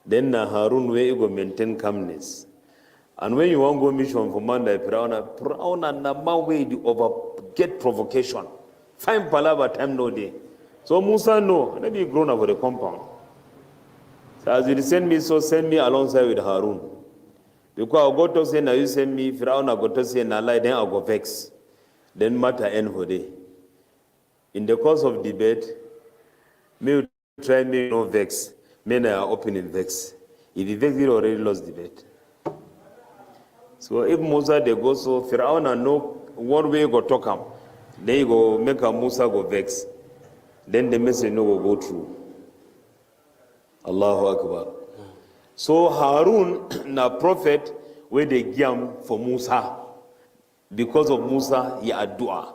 Then Harun where you go maintain calmness. And when you want go mission for man like Firauna na man way the over get provocation. Find palava time no day. So Musa no, maybe grown up for the compound. So as you send me, so send me alongside with Harun. Because I go to say now you send me, Firauna go to say na lie, then I go vex. Then matter end for day. In the course of debate, me try me no vex. Men are open in vex. If you vex, you already lost debate. So if Musa they go so Firauna know one way go talk him, then you go make a Musa go vex. Then the message no will go through. Allahu Akbar. So Harun na prophet where they give for Musa. Because of Musa, he had dua.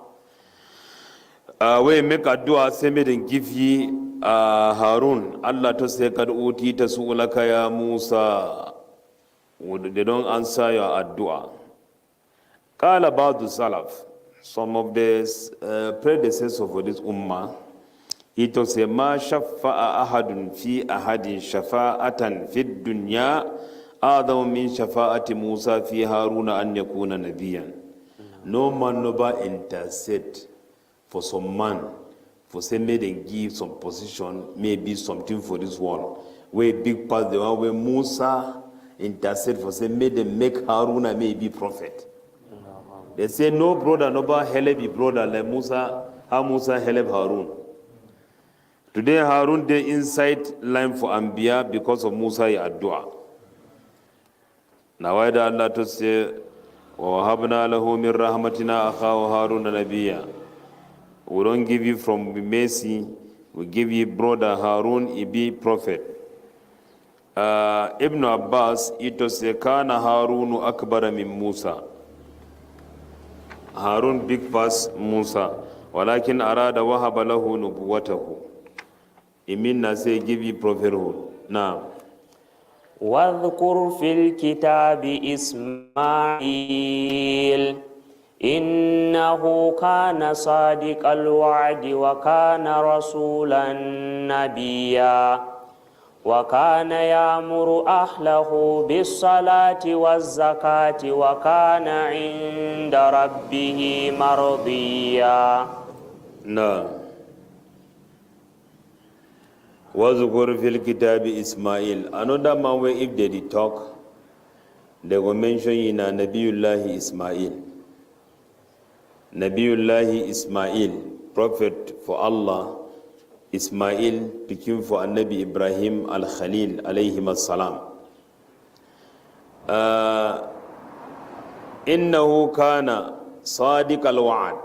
Where make a dua, say me then give ye Harun. Allah to say kad uti tasulaka ya Musa. They don't answer your dua. Qala ba'du salaf. Some of the predecessors for this ummah, he talks say ma shafa'a ahadun fi ahadin shafa'atan fid dunya adam min shafa'ati Musa fi Haruna an yakuna nabiyan. No man never intercede for some man for say may they give some position, maybe something for this world. Where big part the one where Musa intercede for say may they make Haruna may be prophet. They say no brother, no help be brother like Musa, how Musa help Harun. Today Harun the inside line for Anbiya because of Musa ya addu'a. Now why did Allah to say وَوَهَبْنَا لَهُ مِنْ رَحْمَتِنَا أَخَاهُ هَارُونَ نَبِيًّا. We don't give you from mercy, we give you brother Harun, he be prophet. Ibn Abbas, it was a kana Harun akbar min Musa. Harun big past Musa. Walakin arada wahaba lahu nubuwatahu. It means say give you prophethood. Now, واذكر في الكتاب إسماعيل إنه كان صادق الوعد وكان رسولا نبيا وكان يأمر أهله بالصلاة والزكاة وكان عند ربه مرضيا. نعم. وَذْكُرْ فِي الْكِتَابِ Ismail. Another man where if they did talk, they will mention in Nabiyullahi Ismail. Nabiyullahi Ismail, prophet for Allah. Ismail became for Nabi Ibrahim al-Khalil alayhim as-salam. Innahu kana sadiq al-wa'ad.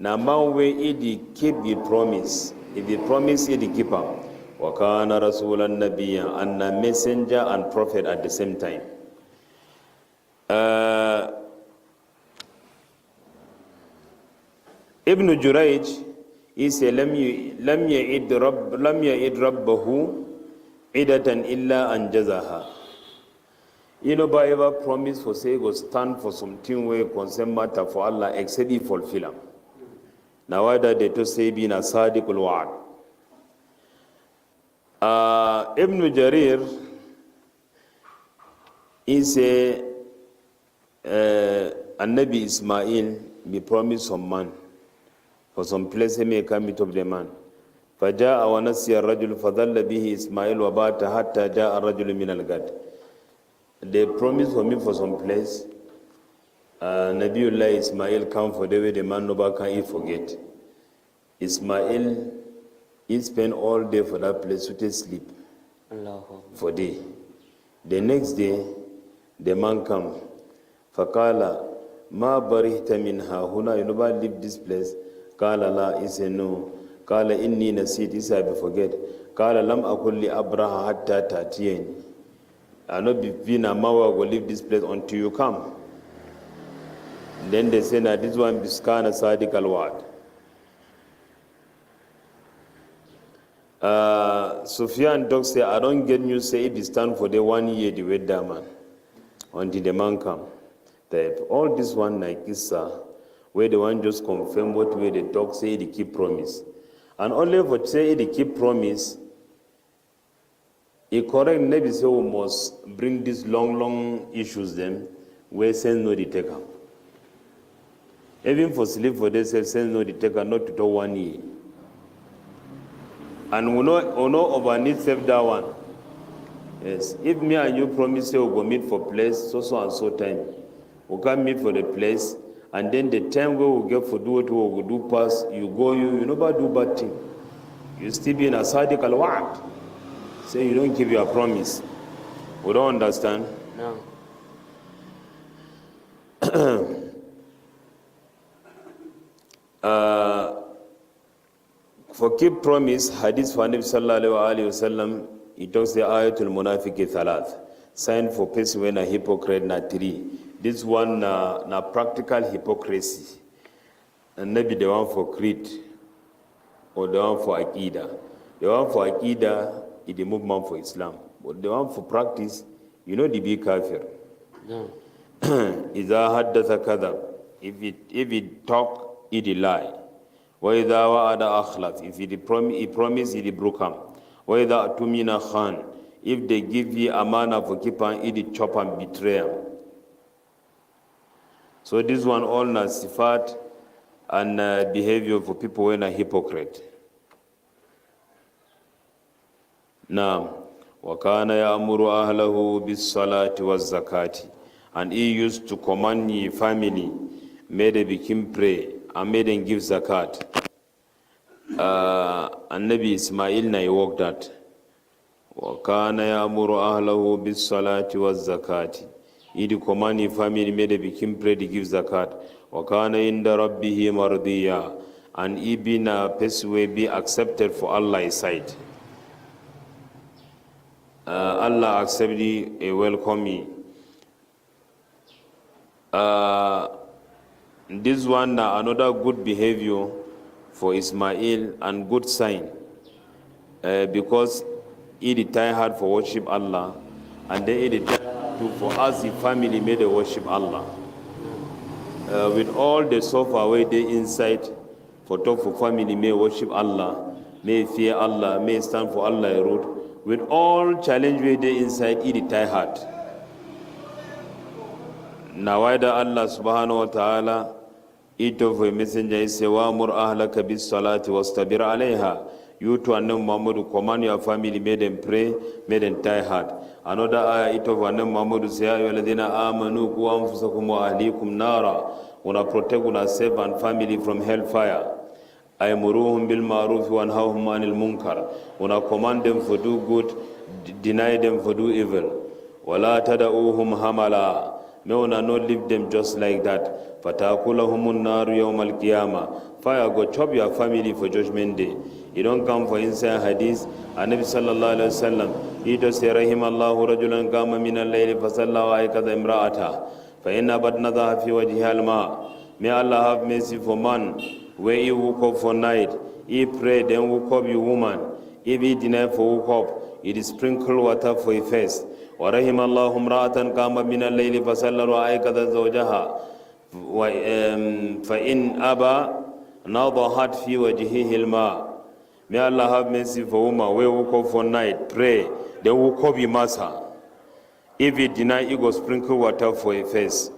Na man where he keep the promise. If he promise, he keep up. وَكَانَ رَسُولًا نَبِيًّا, and a messenger and prophet at the same time. Ibn Jurayj, he said, لَمْ يَعِدْ رَبَّهُ عِدَةً إِلَّا أَنْجَزَهَا. You know, by ever promise for say, go stand for something where concern matter for Allah, except he fulfill them. Now, why that they to say, being a sadiqul wa'ad. Ibn Jarir is a Nabi Ismail be promised some man for some place he may come meet of the man. فجاء ونسي الرجل فظل به إسماعيل وبات حتى جاء الرجل من الغد. They promised for me for some place. Nabiullah Ismail come for the way the man nobody can he forget. Ismail he spent all day for that place to take sleep for day. The next day, the man come. Fakala, ma barihta minha huna. You never leave this place. Kala la, he said no. Kala inni nasid, he said I forget. Kala lam akulli abraha hatta tatiyeni. I not be been a mawa go leave this place until you come. Then they say that this one is kana sadiq al-wa'ad. Sufyan dog say, I don't get you say it is stand for the 1 year the way that man until the man come. All this one like is where the one just confirm what way the dog say they keep promise. And only for say they keep promise, a correct maybe say we must bring these long issues them where sense no the taker. Even for sleep for themselves, sense no the taker not to do 1 year. And we know over need save that one. Yes. If me and you promise say we go meet for place, so and so time. We can meet for the place, and then the time where we get for do what we will do pass, you go, you never do bad thing. You still be in a sadiq al-wa'ad. Say you don't keep your promise. We don't understand? No. For keep promise, hadith for Nabi sallallahu alayhi wa sallam, he talks the ayatul munafiqi thalath. Sign for person when a hypocrite na 3. This one na practical hypocrisy. And maybe the one for creed or the one for Aqidah. The one for Aqidah is the movement for Islam. But the one for practice, you know the big kafir. No. إذا حدث كذب. If it talk, it lie. وَإِذَا وَعَدَ أَخْلَفْ. If he promise, he broke him. وَإِذَا أَتُمِنَ خَانْ. If they give you a manna for keep on, he chop and betray him. So this one all na sifat and behavior for people when a hypocrite. Now, وَكَانَ يَأْمُرُ أَهْلَهُ بِالصَّلَاةِ وَالزَّكَاةِ. And he used to command his family, made them become pray, and made them give zakat. Annabi Ismail na work that. وَكَانَ يَأْمُرُ أَهْلَهُ بِالصَّلَاةِ وَالزَّكَاةِ. He command his family made the become pray to give zakat. وَكَانَ عِنْدَ رَبِّهِ مَرْضِيًّا. And he been a person will be accepted for Allah's sight. Allah accept a welcome me. This one another good behavior for Ismail and good sign, because he retire hard for worship Allah, and then he retire to for us the family made a worship Allah. With all the suffer way they inside for talk for family may worship Allah, may fear Allah, may stand for Allah road. With all challenge way they inside, he retire hard. Now why Allah subhanahu wa ta'ala eat of a messenger is say wa'mur ahlaka bis salati wastabir alayha. You to Anam Muhammad command your family, made them pray, made them tie hard. Another ayah it of Anam Muhammad say ayyuhalladhina amanu qu anfusakum wa ahlikum nara. Una protect una save and family from hellfire. Aymuruhum bil ma'ruf wa anhahum 'anil munkar. Una command them for do good, deny them for do evil. Wala tad'uhum hamala. May una not leave them just like that. Fatakulahumun naru yawmal qiyamah. Fire go chop your family for judgment day. You don't come for inside hadith. Nabi sallallahu alaihi wasallam he does say rahimallahu rajulan qama min al-layli fa salla wa aikada imra'ata fa inna badnadaha fi wajhiha al-ma. May Allah have mercy for man where he woke up for night, he prayed, then woke up you woman. If he deny for woke up, it is sprinkle water for his face. وَرَحِمَ اللَّهُ امْرَأَةً قَامَ مِنَ اللَّيْلِ فَصَلَّى وَأَيْقَظَ زَوْجَهَا فَإِنْ أَبَى نَضَحَتْ فِي وَجْهِهِ الْمَاءِ. May Allah have mercy for woman where woke up for night, pray, then woke up you massa. If he deny, he go sprinkle water for his face.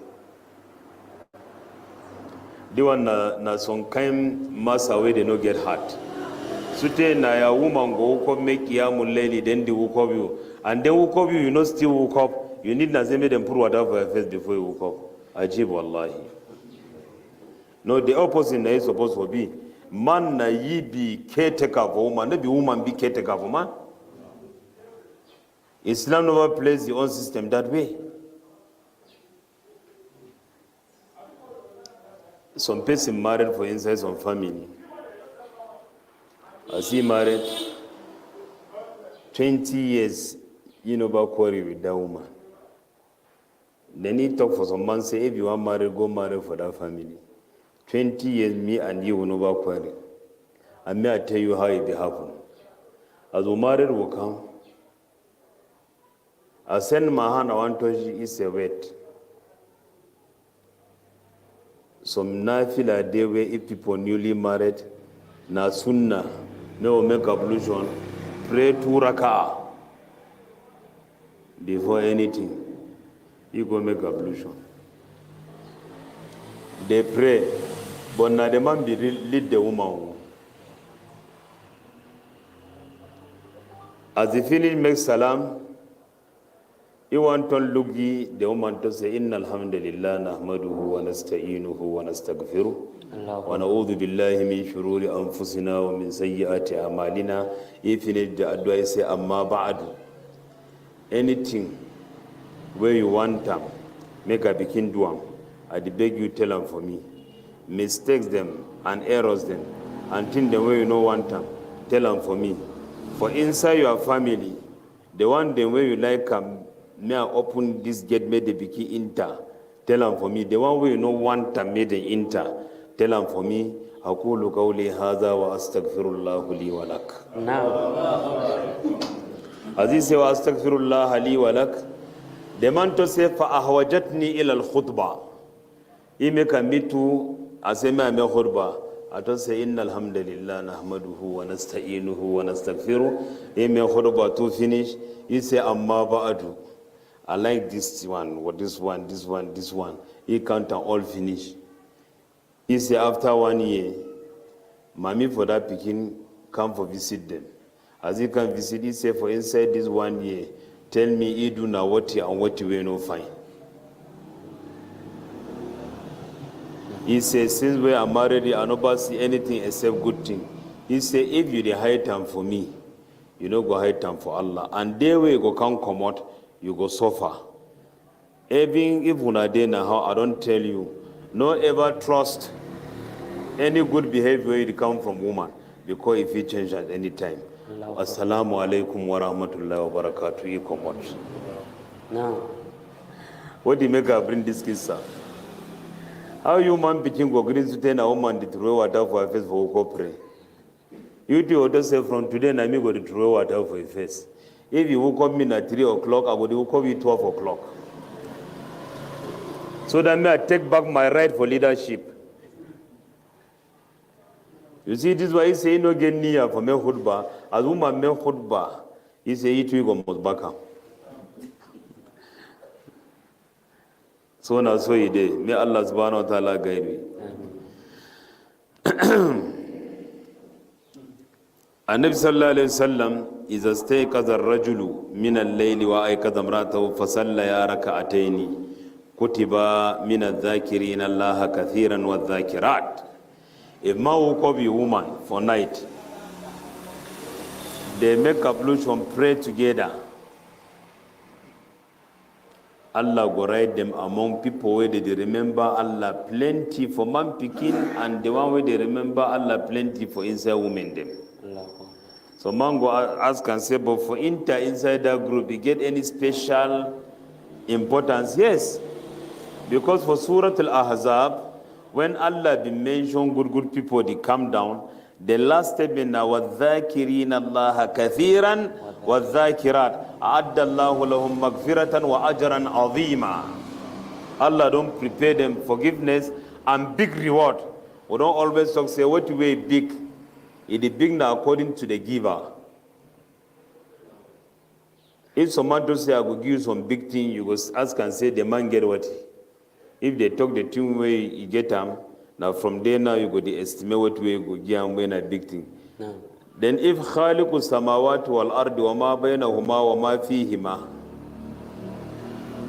The one na some kind massa where they no get hurt. Sute na ya woman go woke up make qiyamul layli, then they woke up you. And then woke up you know still woke up. You need na say make them put water for your face before you woke up. Ajib wallahi. No, the opposite na is supposed to be. Man na ye be caretaker for woman, no be woman be caretaker for man. Islam never plays the own system that way. Some person married for inside some family. As he married 20 years, you know about quarry with that woman. Then he talk for some man, say if you want married, go marry for that family. 20 years, me and you will know about quarry. And may I tell you how it will happen. As we married will come, I send my hand, I want to is a wet. Some nafila day where if people newly married, na sunnah, no make ablution, pray 2 rak'ah before anything. You go make ablution. They pray, but now the man be lead the woman. As the finish make salam, he want to look the woman to say, Inna alhamdulillah nahmaduhu wa nasta'inuhu wa nastaghfiruh. ونعوذ بالله من شرور أنفسنا ومن سيئات أعمالنا. If finish the advice, amma ba'du. Anything where you want them, make a begin do them. I beg you tell them for me. Mistakes them and errors them, and things the way you don't want them, tell them for me. For inside your family, the one the way you like may I open this gate, made the begin enter. Tell them for me. The one way you don't want them, made the enter. Tell them for me. أقول قولي هذا وأستغفر الله لي ولك. نعم. Aziz wa astaghfirullah li wa lak. The man to say fa ahwajatni ila al-khutbah. Imeka mitu asema ame khutbah. Ato say innal hamdalillah nahmaduhu wa nasta'inuhu wa nastaghfiruh. Ime khutbah to finish. He say amma ba'du. I like this one, what this one, this one, this one. He can't all finish. He say after 1 year, mommy for that Pidgin come for visit them. As he can visit, he say for inside this 1 year, tell me he do now what you and what you will not find. He says, since we are married, I never see anything except good thing. He say, if you dey hide time for me, you no go hide time for Allah. And there way you go come out, you go suffer. Even if una dey na how, I don't tell you, no ever trust any good behavior it come from woman, because if it change at any time. Assalamu alaikum wa rahmatullahi wa barakatuh. You come out. No. What do you make her bring this kissa? How you man picking go green to ten a woman to throw water for her face for who pray? You two order say from today na me go to throw water for your face. If you woke up me at 3 o'clock, I go to woke up you 12 o'clock. So that me I take back my right for leadership. You see, this is why he say no get near for me khutbah. As woman me khutbah, he say he too go must back up. So now so he did. May Allah subhanahu wa ta'ala guide me. النبي صلى الله عليه وسلم إذا استيقظ الرجل من الليل وأيقظ امرأته فصلى ركعتين كتب من الذاكرين الله كثيرا والذاكرات. If man woke up a woman for night, they make ablution, pray together. Allah go write them among people where they remember Allah plenty for man picking, and the one where they remember Allah plenty for inside women them. So man go ask and say, but for inside that group, you get any special importance? Yes. Because for Surah Al-Ahzab, when Allah be mentioned good people, they come down. The last statement now, وَالذَّاكِرِينَ اللَّهَ كَثِيرًا وَالذَّاكِرَاتِ أَعَدَّ اللَّهُ لَهُمْ مَغْفِرَةً وَأَجْرًا عَظِيمًا. Allah don't prepare them forgiveness and big reward. We don't always talk, say, what way big? It is big now according to the giver. If someone to say, I will give you some big thing, you go ask and say, the man get what? If they talk the tune way, you get them. Now from there now, you go the estimate what way you go give them when a big thing. No. Then if خالق السماوات والأرض وما بينهما وما فيهما,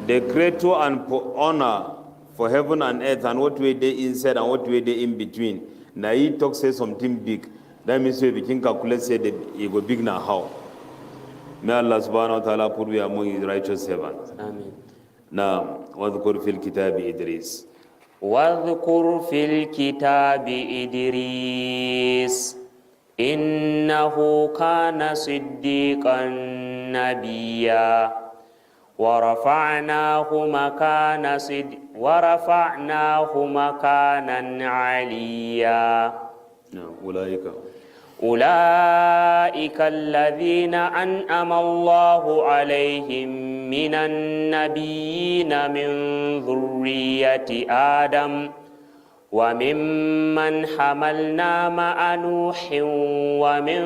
the creator and honor for heaven and earth and what way they inside and what way they in between. Now he talk say something big. That means we can calculate say that it go big now how. May Allah subhanahu wa ta'ala put we among his righteous servants. Amen. Now, واذكر في الكتاب إدريس. واذكر في الكتاب إدريس إنه كان صديقا نبيا ورفعناه مكانا عليا. أولئك الذين أنعم الله عليهم من النبيين من ذرية آدم وممن حملنا مع نوح ومن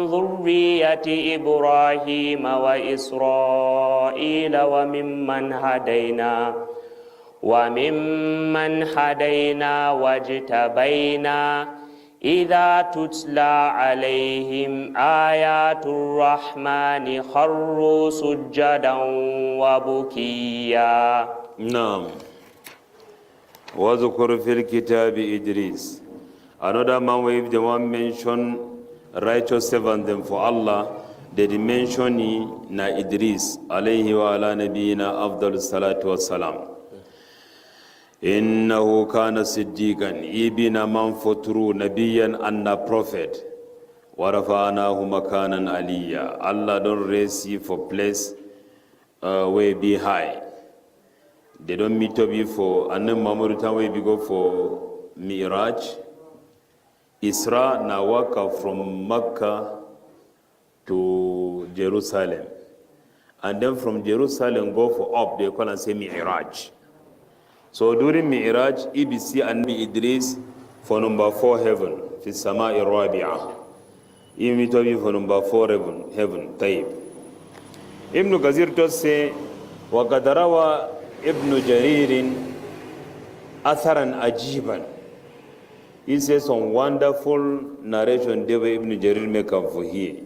ذرية إبراهيم وإسرائيل وممن هدينا واجتبينا إذا تتلى عليهم آيات الرحمن خروا سجدا وبكيا. نعم. وذكر في الكتاب إدريس. Another man with the one mention righteous servant them for Allah, they mention na Idris alayhi wa ala nabiyina afdal salatu wassalam. إنه كان صديقا ابن من فترو نبيا and prophet ورفعناه مكانا عليا. Allah don't raise you for place where be high. They don't meet up you for and then Mamurutan where we go for Mi'raj. Isra na waka from Mecca to Jerusalem, and then from Jerusalem go for up, they call and say Mi'raj. So during Mi'raj, EBC and Idris for number 4 heaven, fi Sama'i Rabi'ah. Imitabi for number 4 heaven, Taib. Ibn Ghazir to say, وَقَدْ رَوَى Ibn Jaririn Atharan Ajiban. He says some wonderful narration Deva Ibn Jarir make up for here.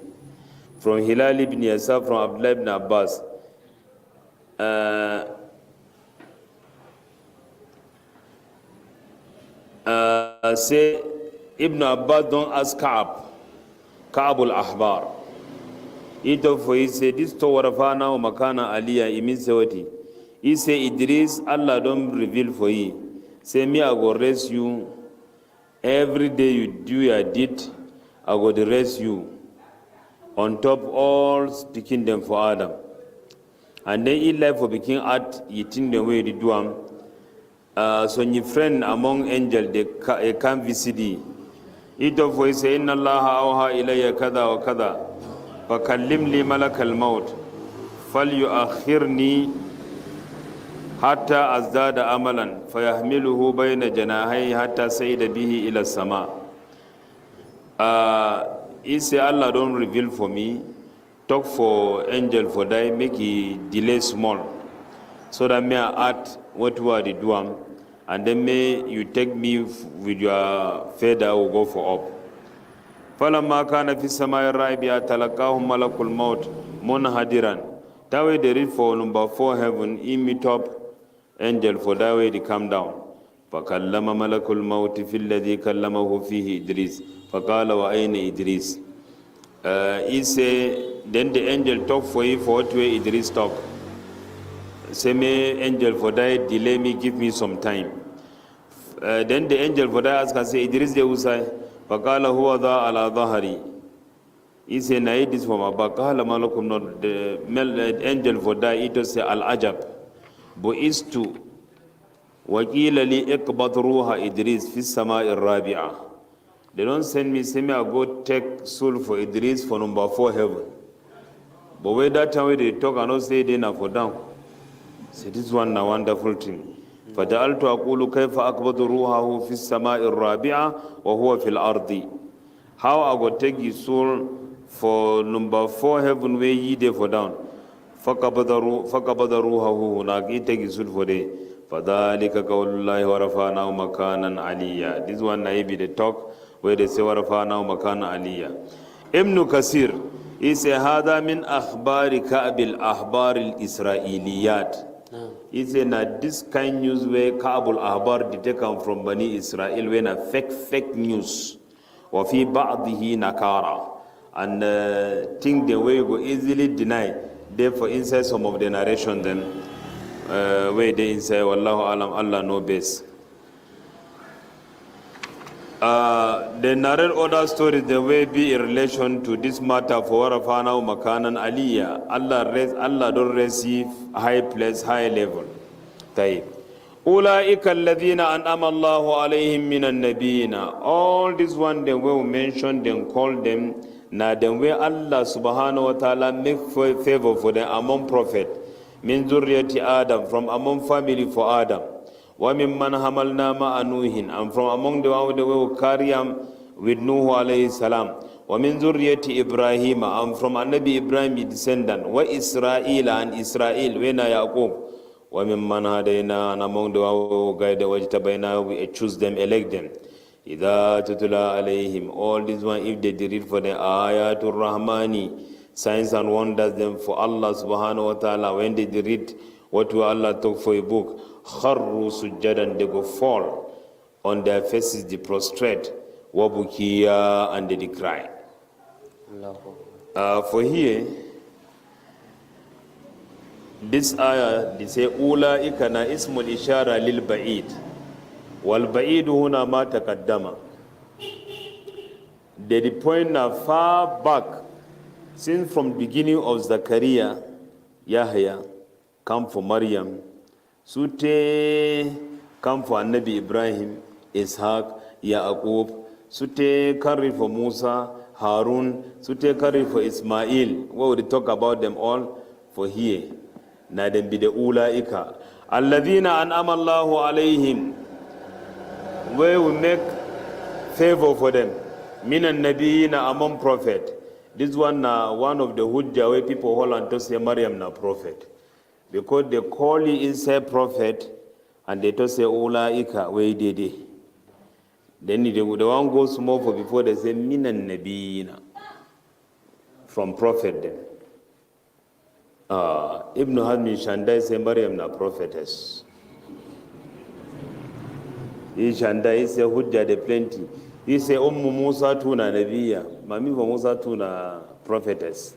From Hilal ibn Yasar, from Abdullah ibn Abbas. Say Ibn Abbas don't ask Ka'ab Ka'abul Ahbar. Ito for he say this to warafana wa makana aliyya imin sewati. He say Idris, Allah don't reveal for you. Say me I go raise you. Every day you do your deed, I go to raise you. On top all speaking them for Adam. And then he life for became art eating the way they do them. So your friend among angels they come visit you. Ito for he say inna Allah awha ilayya kada wa kada. فكلم لي ملك الموت فليؤخرني حتى أزداد أملا فيحمله بين جناحيه حتى سيد به إلى السماء. He say Allah don't reveal for me. Talk for angel for die make he delay small, so that may I add what were the doam, and then may you take me with your feather will go for up. فلما كان في السماء الرابعة تلقاهم ملك الموت منهدرا. That way they read for number 4 heaven, he meet up angel for that way they come down. فكلم ملك الموت في الذي كلمه فيه إدريس فقال وأين إدريس. He say then the angel talk for you for what way Idris talk. Say me angel for that delay me give me some time. Then the angel for that ask and say Idris de usai. فقال هو ذا على ظهري. He said, "Na this from above." قال ملكم not the angel for that it say al-ajab. بُئِسْتُ وَقِيلَ لِي اقْبَضْ رُوحَ إِدْرِيسَ فِي السَّمَاءِ الرَّابِعَةِ. They don't send me I go take soul for Idris for number 4 heaven. But where that time they talk and not say they na for down. So this one a wonderful thing. فجعلت أقول كيف أقبض روحه في السماء الرابعة وهو في الأرض. How I go take his soul for number 4 heaven where ye there for down. فقبض روحه هناك he take his soul for there. فذلك قول الله ورفعناه مكانا عليا. This one na be the talk where they say ورفعناه مكانا عليا. Ibn Kasir he say هذا من أخبار كعب الأحبار الإسرائيليات. He say na this kind news where Ka'abul Ahbar did come from Bani Israel when a fake news. وفي بعضه نكارة. And think the way you go easily deny. Therefore inside some of the narration then where they say Wallahu alam Allah know best. They narrate other stories the way be in relation to this matter for Warafana Makanan Aliyah. Allah don't receive high place, high level. Taib. Ulaika alladhina an'ama Allahu alayhim minan nabiyina. All this one they will mention, then call them. Now then where Allah subhanahu wa ta'ala make favor for them among prophet. Min zurriyati Adam, from among family for Adam. وَمِمَّنْ حَمَلْنَا مَعَ نُوحٍ, and from among the one that will carry him with Nuh alayhi salam. وَمِنْ ذُرِّيَّةِ إِبْرَاهِيمَ, and from Nabi Ibrahim descendant. وَإِسْرَائِيلَ, and Israel, wena Yaqub. وَمِمَّنْ هَدَيْنَا, and among the one who will guide وَجْتَبَيْنَا, we choose them, elect them. إِذَا تُتُلَى عَلَيْهِمْ, all these one if they did it for the ayatul rahmani, signs and wonders them for Allah subhanahu wa ta'ala, when they did it, what will Allah talk for a book? Kharru sujjadan, they go fall on their faces, they prostrate, wabukiya, and they cry. For here, this ayah, they say, Ulaika na ismul ishara lil ba'id, wal ba'id huna ma taqaddama. They point far back, since from beginning of Zakaria, Yahya, come for Maryam, Sute come for Nabi Ibrahim, Ishaq, Yaqub, Sute carry for Musa, Harun, Sute carry for Ismail. What would talk about them all? For here. Na them be the ulaika. Alladhina an'ama Allahu alayhim. Where we make favor for them. Minan nabiyina among prophet. This one one of the hujjah where people hold on to say Maryam na prophet. Because they call you inside prophet and they just say ulaika where did they. Then the one goes more for before they say minan nabiyina from prophet then. Ibn Hazmi Shandai say Maryam na prophetess. Shandai say hujjah de plenty. He say Musa tuna nabiya, mami for Musa tuna prophetess.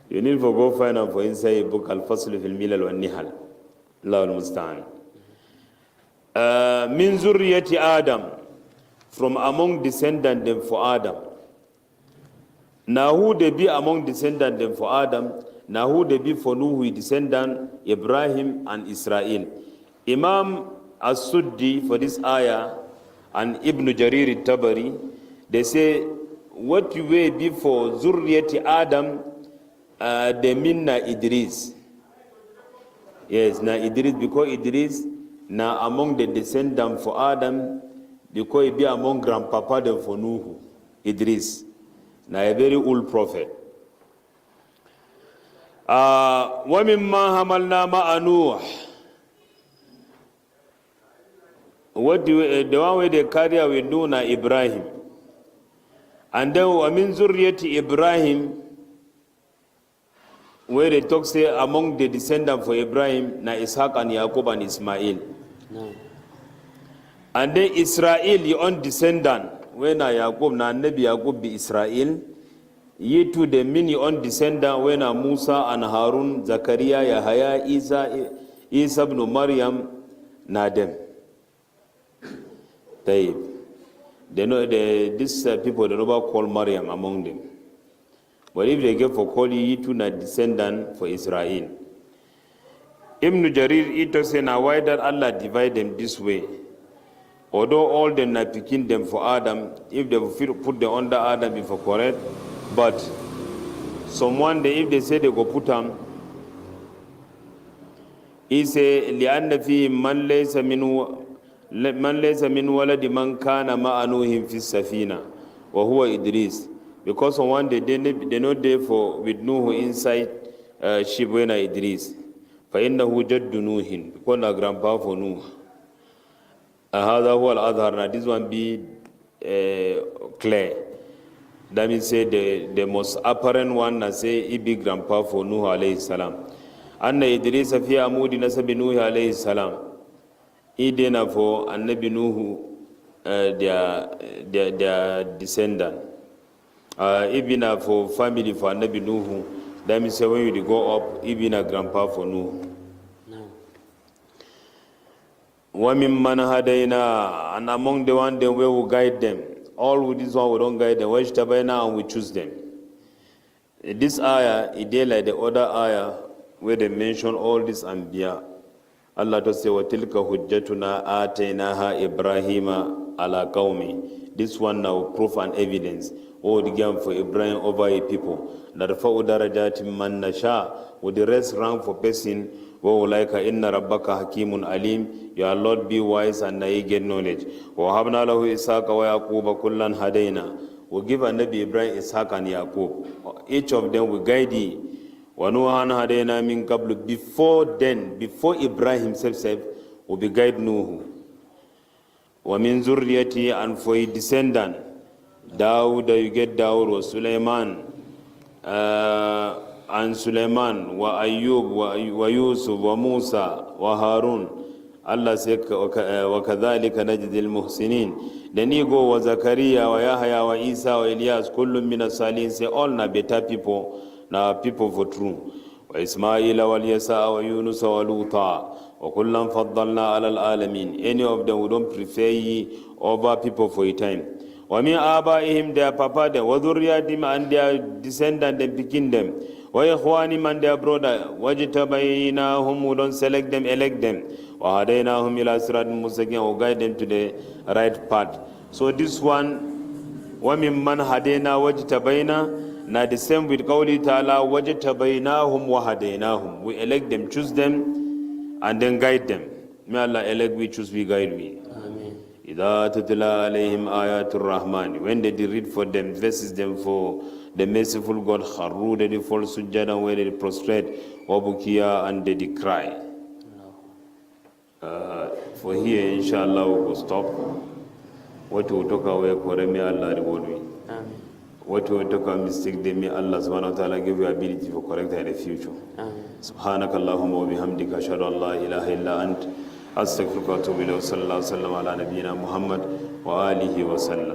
You need to go find out for inside a book Al-Fasl fil Milal wa Nihal. Allah al-Musta'an. Min zurriyati Adam, from among descendants them for Adam. Now who they be among descendants them for Adam? Now who they be for Nuhu descendant Ibrahim and Israel? Imam As-Suddi for this ayah and Ibn Jarir al-Tabari, they say what you will be for zurriyati Adam, they mean na Idris. Yes, na Idris, because Idris na among the descendants for Adam, because he be among grandpapa them for Nuhu, Idris. Na a very old prophet. وَمِمَّا حَمَلْنَا مَعَ نُوحٍ. What do the one way they carry away do na Ibrahim. And then وَمِن ذُرِّيَّةِ Ibrahim, where they talk say among the descendants for Ibrahim na Ishaq and Yaqub and Ismail. No. And then Israel, your own descendant, when Yaqub na Nabi Yaqub be Israel, ye to the mini on descendant when Musa and Harun, Zakaria, Yahya, Isa ibn Maryam, na them. They know these people they never call Maryam among them. But if they get for call ye to na descendant for Israel. Ibn Jarir ito say na why that Allah divide them this way. Although all them na picking them for Adam, if they put them under Adam before correct, but someone they, if they say they go put them, he say لأن فيه من ليس من ولد من كان مع نوح في السفينة وهو إدريس, because someone they not there for with Nuh inside ship when Idris, فإنه جد نوح, because na grandpa for Nuh. هذا هو الأظهر. Now this one be clear. That means say the most apparent one na say he be grandpa for Nuh alayhi salam. Anna Idris fi amudi nasabi Nuh alayhi salam. He dena for Annabi Nuh their descendant. Even for family for Annabi Nuh. That means say when you go up, even a grandpa for Nuh. وَمِمَّنْ هَدَيْنَا, and among the one then we will guide them. All with this one we don't guide them. وَاجْتَبَيْنَا, and we choose them. This ayah, it is like the other ayah where they mention all this Anbiya. Allah to say, وَتِلْكَ حُجَّتُنَا آتَيْنَاهَا إِبْرَاهِيمَ عَلَى قَوْمِ. This one now proof and evidence. All the game for Ibrahim over a people. نَرْفَعُ دَرَجَاتٍ مَنْ نَشَاءُ. With the rest rank for person. وَأُولَٰئِكَ إِنَّ رَبَّكَ حَكِيمٌ عَلِيمٌ. Your Lord be wise and you get knowledge. وَوَهَبْنَا لَهُ إِسْحَاقَ وَيَعْقُوبَ كُلًّا هَدَيْنَا. We give a Nabi Ibrahim, Ishaq and Yaqub. Each of them will guide you. وَنُوحًا هَدَيْنَا مِن قَبْلُ. Before then, before Ibrahim himself will be guide Nuh. وَمِن ذُرِّيَّتِهِ, and for his descendant, Dawud, you get Dawud, wa Sulaiman, and Sulaiman, wa Ayyub, wa Yusuf, wa Musa, wa Harun. Allah said, وَكَذَلِكَ نَجْزِي الْمُحْسِنِينَ. Then you go wa Zakaria, wa Yahya, wa Isa, wa Elias, kullum min as-salihin. Say all na better people, na people for true. Wa Ismail, wa Yasa, wa Yunus, wa Luta, wa kullam faddalna ala al-alamin. Any of them we don't prefer ye over people for a time. Wa min abaihim, their papa them, wa dhurriyatim, and their descendant them picking them. Wa ikhwanim, and their brother. Wajtabainahum, we don't select them, elect them. Wa hadainahum ila siratin mustaqim, or guide them to the right path. So this one, wa mimman hadaina wajtabaina, na the same with qawli ta'ala, wajtabainahum wa hadainahum. We elect them, choose them, and then guide them. May Allah elect we, choose we, guide we. إِذَا تُتْلَى عَلَيْهِمْ آيَاتُ الرَّحْمَنِ. When they read for them, verses them for the merciful God, خَرُّوا, they fall sujjada, where they prostrate, وَبُكِيَا, and they cry. For here, inshallah, we will stop. What we talk away, may Allah reward me. What we talk about mistake, may Allah subhanahu wa ta'ala give you ability for correct in the future. سبحانك اللهم وبحمدك أشهد أن لا إله إلا أنت astaghfiruka wa atubu ilayhi. Sallallahu alaihi wa sallam ala nabiyyina Muhammad wa alihi wa sallam.